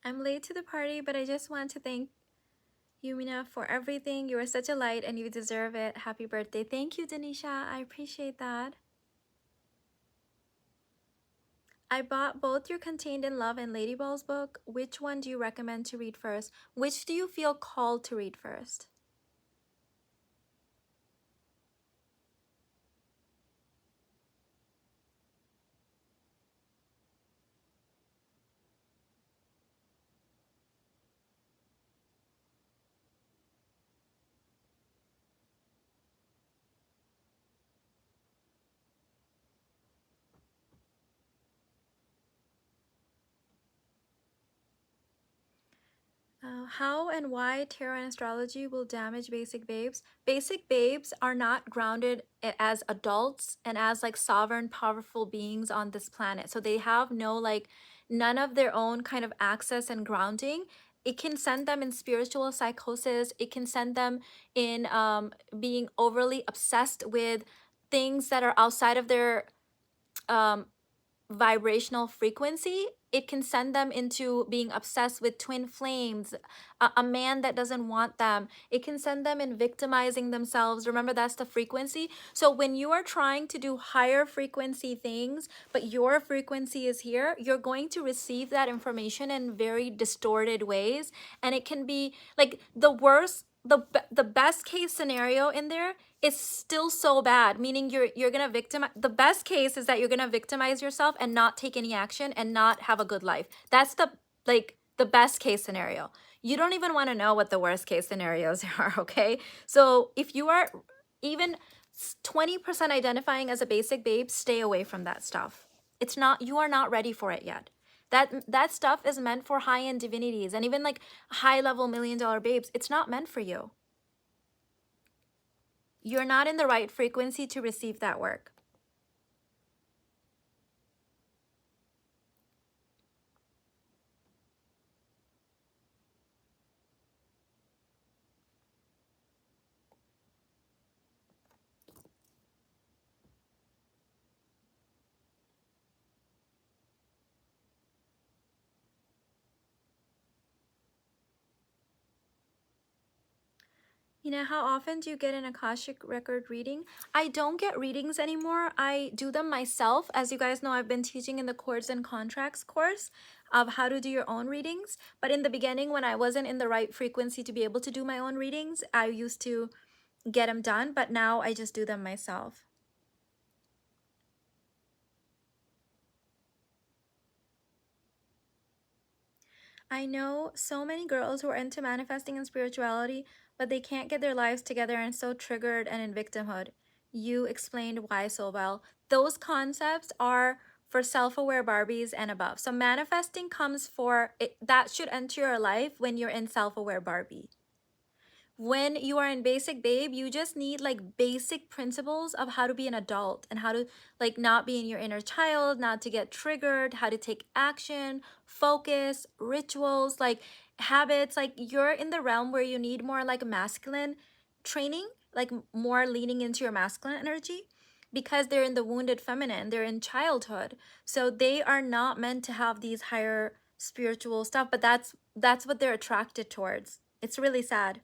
I'm late to the party, but I just want to thank you, Mina, for everything. You are such a light and you deserve it. Happy birthday. Thank you, Denisha. I appreciate that. I bought both your Contained in Love and Lady Balls book. Which one do you recommend to read first? Which do you feel called to read first? How and why tarot and astrology will damage basic babes. Basic babes are not grounded as adults and as like sovereign, powerful beings on this planet. So they have no like none of their own kind of access and grounding. It can send them in spiritual psychosis. It can send them in being overly obsessed with things that are outside of their um, vibrational frequency. It can send them into being obsessed with twin flames, a man that doesn't want them. It can send them in victimizing themselves. Remember, that's the frequency. So when you are trying to do higher frequency things, but your frequency is here, you're going to receive that information in very distorted ways. And it can be like the worst, the best case scenario in there is still so bad, meaning you're gonna victimize. The best case is that you're gonna victimize yourself and not take any action and not have a good life. That's the best case scenario. You don't even want to know what the worst case scenarios are, okay? So if you are even 20% identifying as a basic babe, stay away from that stuff. It's not, you are not ready for it yet. That stuff is meant for high-end divinities and even like high-level million-dollar babes. It's not meant for you. You're not in the right frequency to receive that work. You know, how often do you get an Akashic record reading? I don't get readings anymore. I do them myself. As you guys know, I've been teaching in the Chords and Contracts course of how to do your own readings. But in the beginning, when I wasn't in the right frequency to be able to do my own readings, I used to get them done. But now I just do them myself. I know so many girls who are into manifesting and spirituality, but they can't get their lives together and so triggered and in victimhood. You explained why so well. Those concepts are for self-aware Barbies and above. So manifesting comes for it, that should enter your life when you're in self-aware Barbie. when you are in basic babe, you just need like basic principles of how to be an adult and how to like not be in your inner child, not to get triggered, how to take action, focus, rituals, like habits. Like you're in the realm where you need more like masculine training, like more leaning into your masculine energy, because they're in the wounded feminine, they're in childhood. So they are not meant to have these higher spiritual stuff, but that's what they're attracted towards. It's really sad.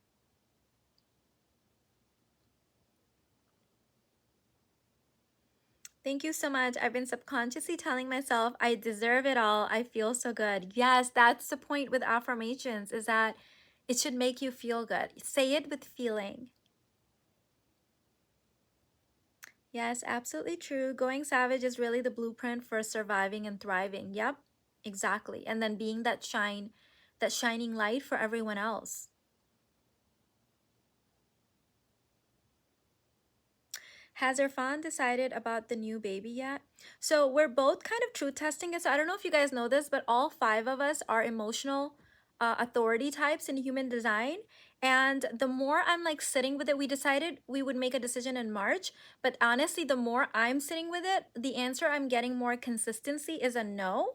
Thank you so much. I've been subconsciously telling myself I deserve it all. I feel so good. Yes, that's the point with affirmations, is that it should make you feel good. Say it with feeling. Yes, absolutely true. Going savage is really the blueprint for surviving and thriving. Yep, exactly. And then being that shining light for everyone else. Has Irfan decided about the new baby yet? So we're both kind of truth testing it. So I don't know if you guys know this, but all five of us are emotional authority types in human design. And the more I'm like sitting with it, we decided we would make a decision in March. But honestly, the more I'm sitting with it, the answer I'm getting more consistency is a no.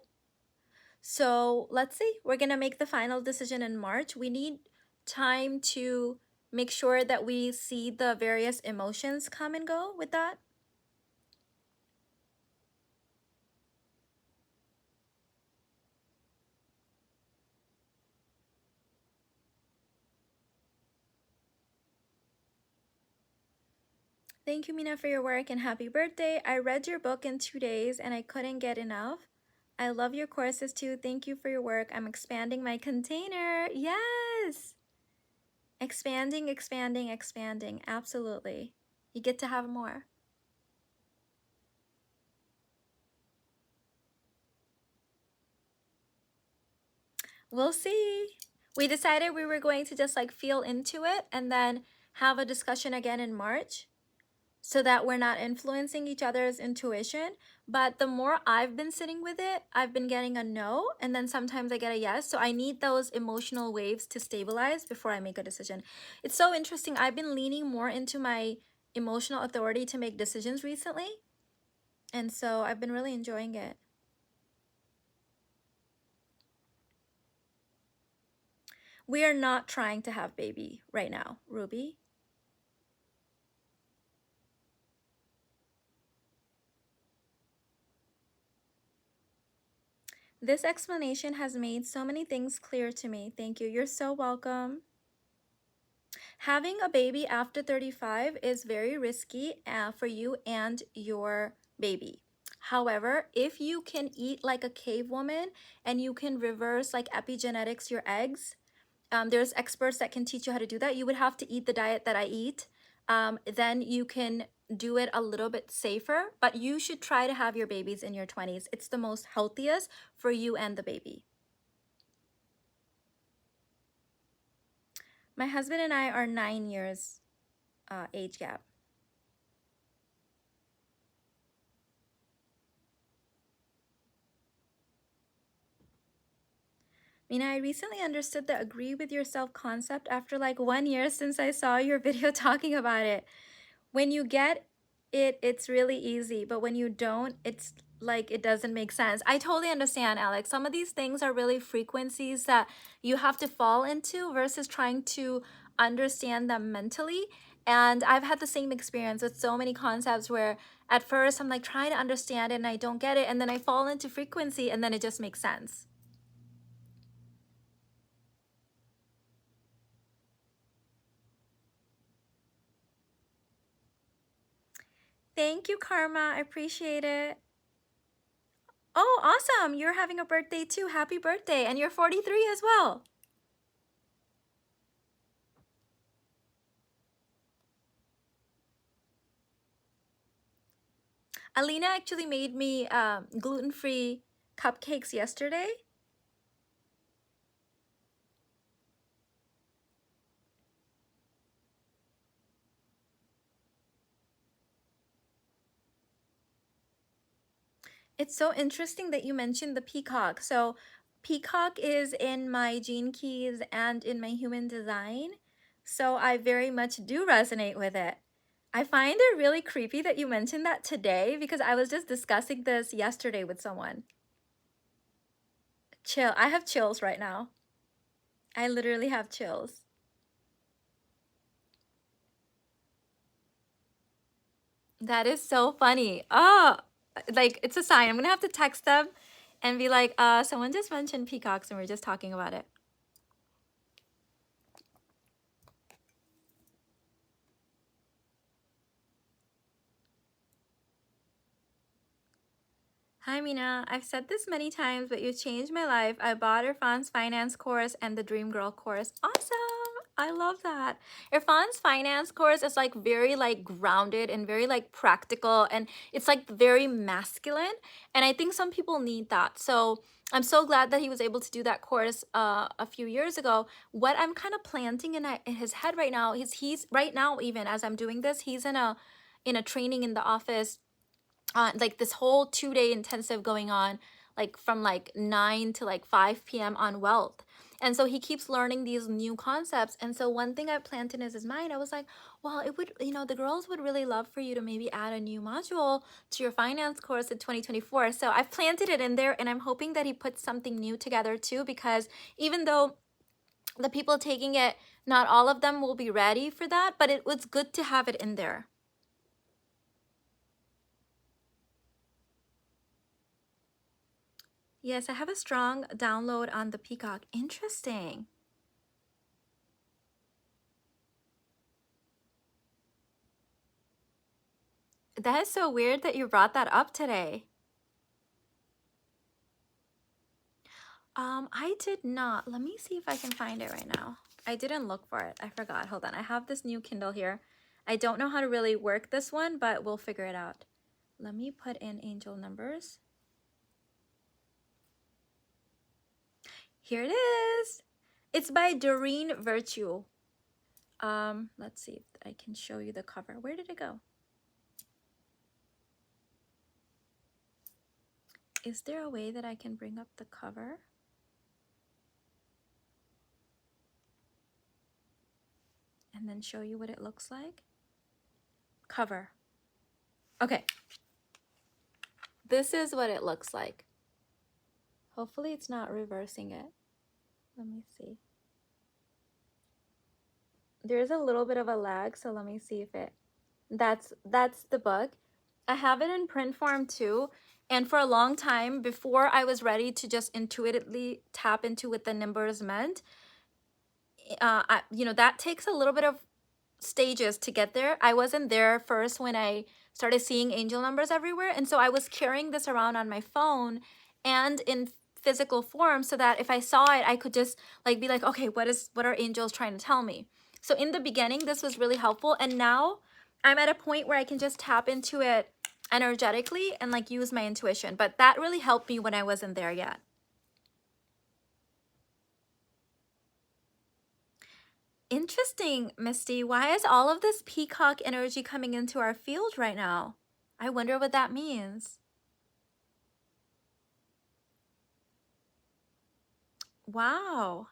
So let's see, we're gonna make the final decision in March. We need time to make sure that we see the various emotions come and go with that. Thank you, Mina, for your work and happy birthday. I read your book in 2 days and I couldn't get enough. I love your courses too. Thank you for your work. I'm expanding my container. Yes. Expanding, expanding, expanding. Absolutely. You get to have more. We'll see. We decided we were going to just like feel into it and then have a discussion again in March, so that we're not influencing each other's intuition. But the more I've been sitting with it, I've been getting a no, and then sometimes I get a yes. So I need those emotional waves to stabilize before I make a decision. It's so interesting. I've been leaning more into my emotional authority to make decisions recently. And so I've been really enjoying it. We are not trying to have baby right now, Ruby. This explanation has made so many things clear to me. Thank you. You're so welcome. Having a baby after 35 is very risky for you and your baby. However, if you can eat like a cave woman and you can reverse like epigenetics your eggs, there's experts that can teach you how to do that. You would have to eat the diet that I eat. Then you can do it a little bit safer, but you should try to have your babies in your 20s. It's the most healthiest for you and the baby. My husband and I are 9 years age gap. Mina, I recently understood the agree with yourself concept after like 1 year since I saw your video talking about it. When you get it, it's really easy, but when you don't, it's like it doesn't make sense. I totally understand, Alex. Some of these things are really frequencies that you have to fall into versus trying to understand them mentally. And I've had the same experience with so many concepts where at first I'm like trying to understand it and I don't get it, and then I fall into frequency and then it just makes sense. Thank you, Karma. I appreciate it. Oh, awesome. You're having a birthday too. Happy birthday. And you're 43 as well. Alina actually made me gluten-free cupcakes yesterday. It's so interesting that you mentioned the peacock. So peacock is in my gene keys and in my human design. So I very much do resonate with it. I find it really creepy that you mentioned that today because I was just discussing this yesterday with someone. Chill. I have chills right now. I literally have chills. That is so funny. Oh, like it's a sign. I'm gonna have to text them and be like, someone just mentioned peacocks and we're just talking about it. Hi, Mina. I've said this many times, but you changed my life. I bought Irfan's finance course and the Dream Girl course. Awesome. I love that. Irfan's finance course is like very like grounded and very like practical, and it's like very masculine. And I think some people need that. So I'm so glad that he was able to do that course a few years ago. What I'm kind of planting in his head right now is he's right now, even as I'm doing this, he's in a training in the office, like this whole 2-day intensive going on, like from like 9 to like 5 p.m. on wealth. And so he keeps learning these new concepts. And so one thing I planted in his mind, I was like, well, it would, the girls would really love for you to maybe add a new module to your finance course in 2024. So I've planted it in there, and I'm hoping that he puts something new together too, because even though the people taking it, not all of them will be ready for that, but it was good to have it in there. Yes, I have a strong download on the Peacock. Interesting. That is so weird that you brought that up today. I did not. Let me see if I can find it right now. I didn't look for it. I forgot. Hold on. I have this new Kindle here. I don't know how to really work this one, but we'll figure it out. Let me put in angel numbers. Here it is. It's by Doreen Virtue. Let's see if I can show you the cover. Where did it go? Is there a way that I can bring up the cover? And then show you what it looks like. Cover. Okay. This is what it looks like. Hopefully it's not reversing it. Let me see. There's a little bit of a lag, so let me see if it... That's the book. I have it in print form too. And for a long time, before I was ready to just intuitively tap into what the numbers meant, that takes a little bit of stages to get there. I wasn't there first when I started seeing angel numbers everywhere, and so I was carrying this around on my phone and in physical form, so that if I saw it, I could just like be like, okay, what are angels trying to tell me? So in the beginning, this was really helpful, and now I'm at a point where I can just tap into it energetically and like use my intuition. But that really helped me when I wasn't there yet. Interesting, Misty. Why is all of this peacock energy coming into our field right now? I wonder what that means. Wow.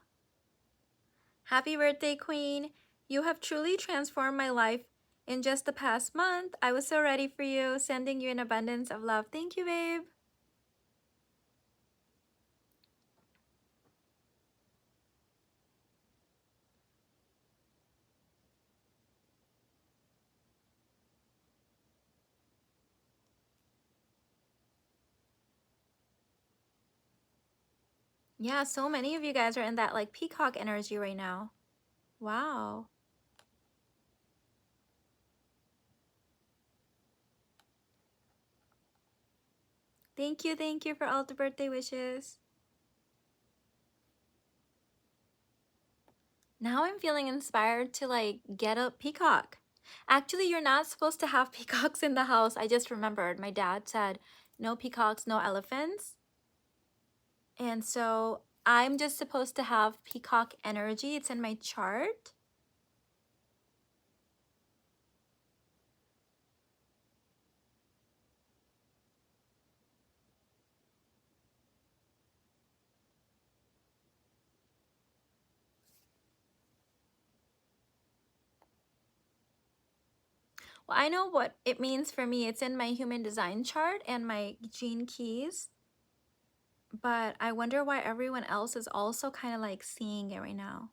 Happy birthday, Queen. You have truly transformed my life in just the past month. I was so ready for you, sending you an abundance of love. Thank you, babe. Yeah, so many of you guys are in that like peacock energy right now. Wow. Thank you for all the birthday wishes. Now I'm feeling inspired to like get a peacock. Actually, you're not supposed to have peacocks in the house. I just remembered my dad said no peacocks, no elephants. And so I'm just supposed to have peacock energy. It's in my chart. Well, I know what it means for me. It's in my human design chart and my gene keys. But I wonder why everyone else is also kind of like seeing it right now.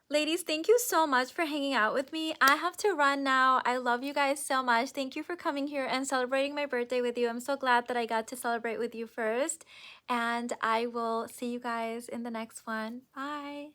Ladies, thank you so much for hanging out with me. I have to run now. I love you guys so much. Thank you for coming here and celebrating my birthday with you. I'm so glad that I got to celebrate with you first. And I will see you guys in the next one. Bye.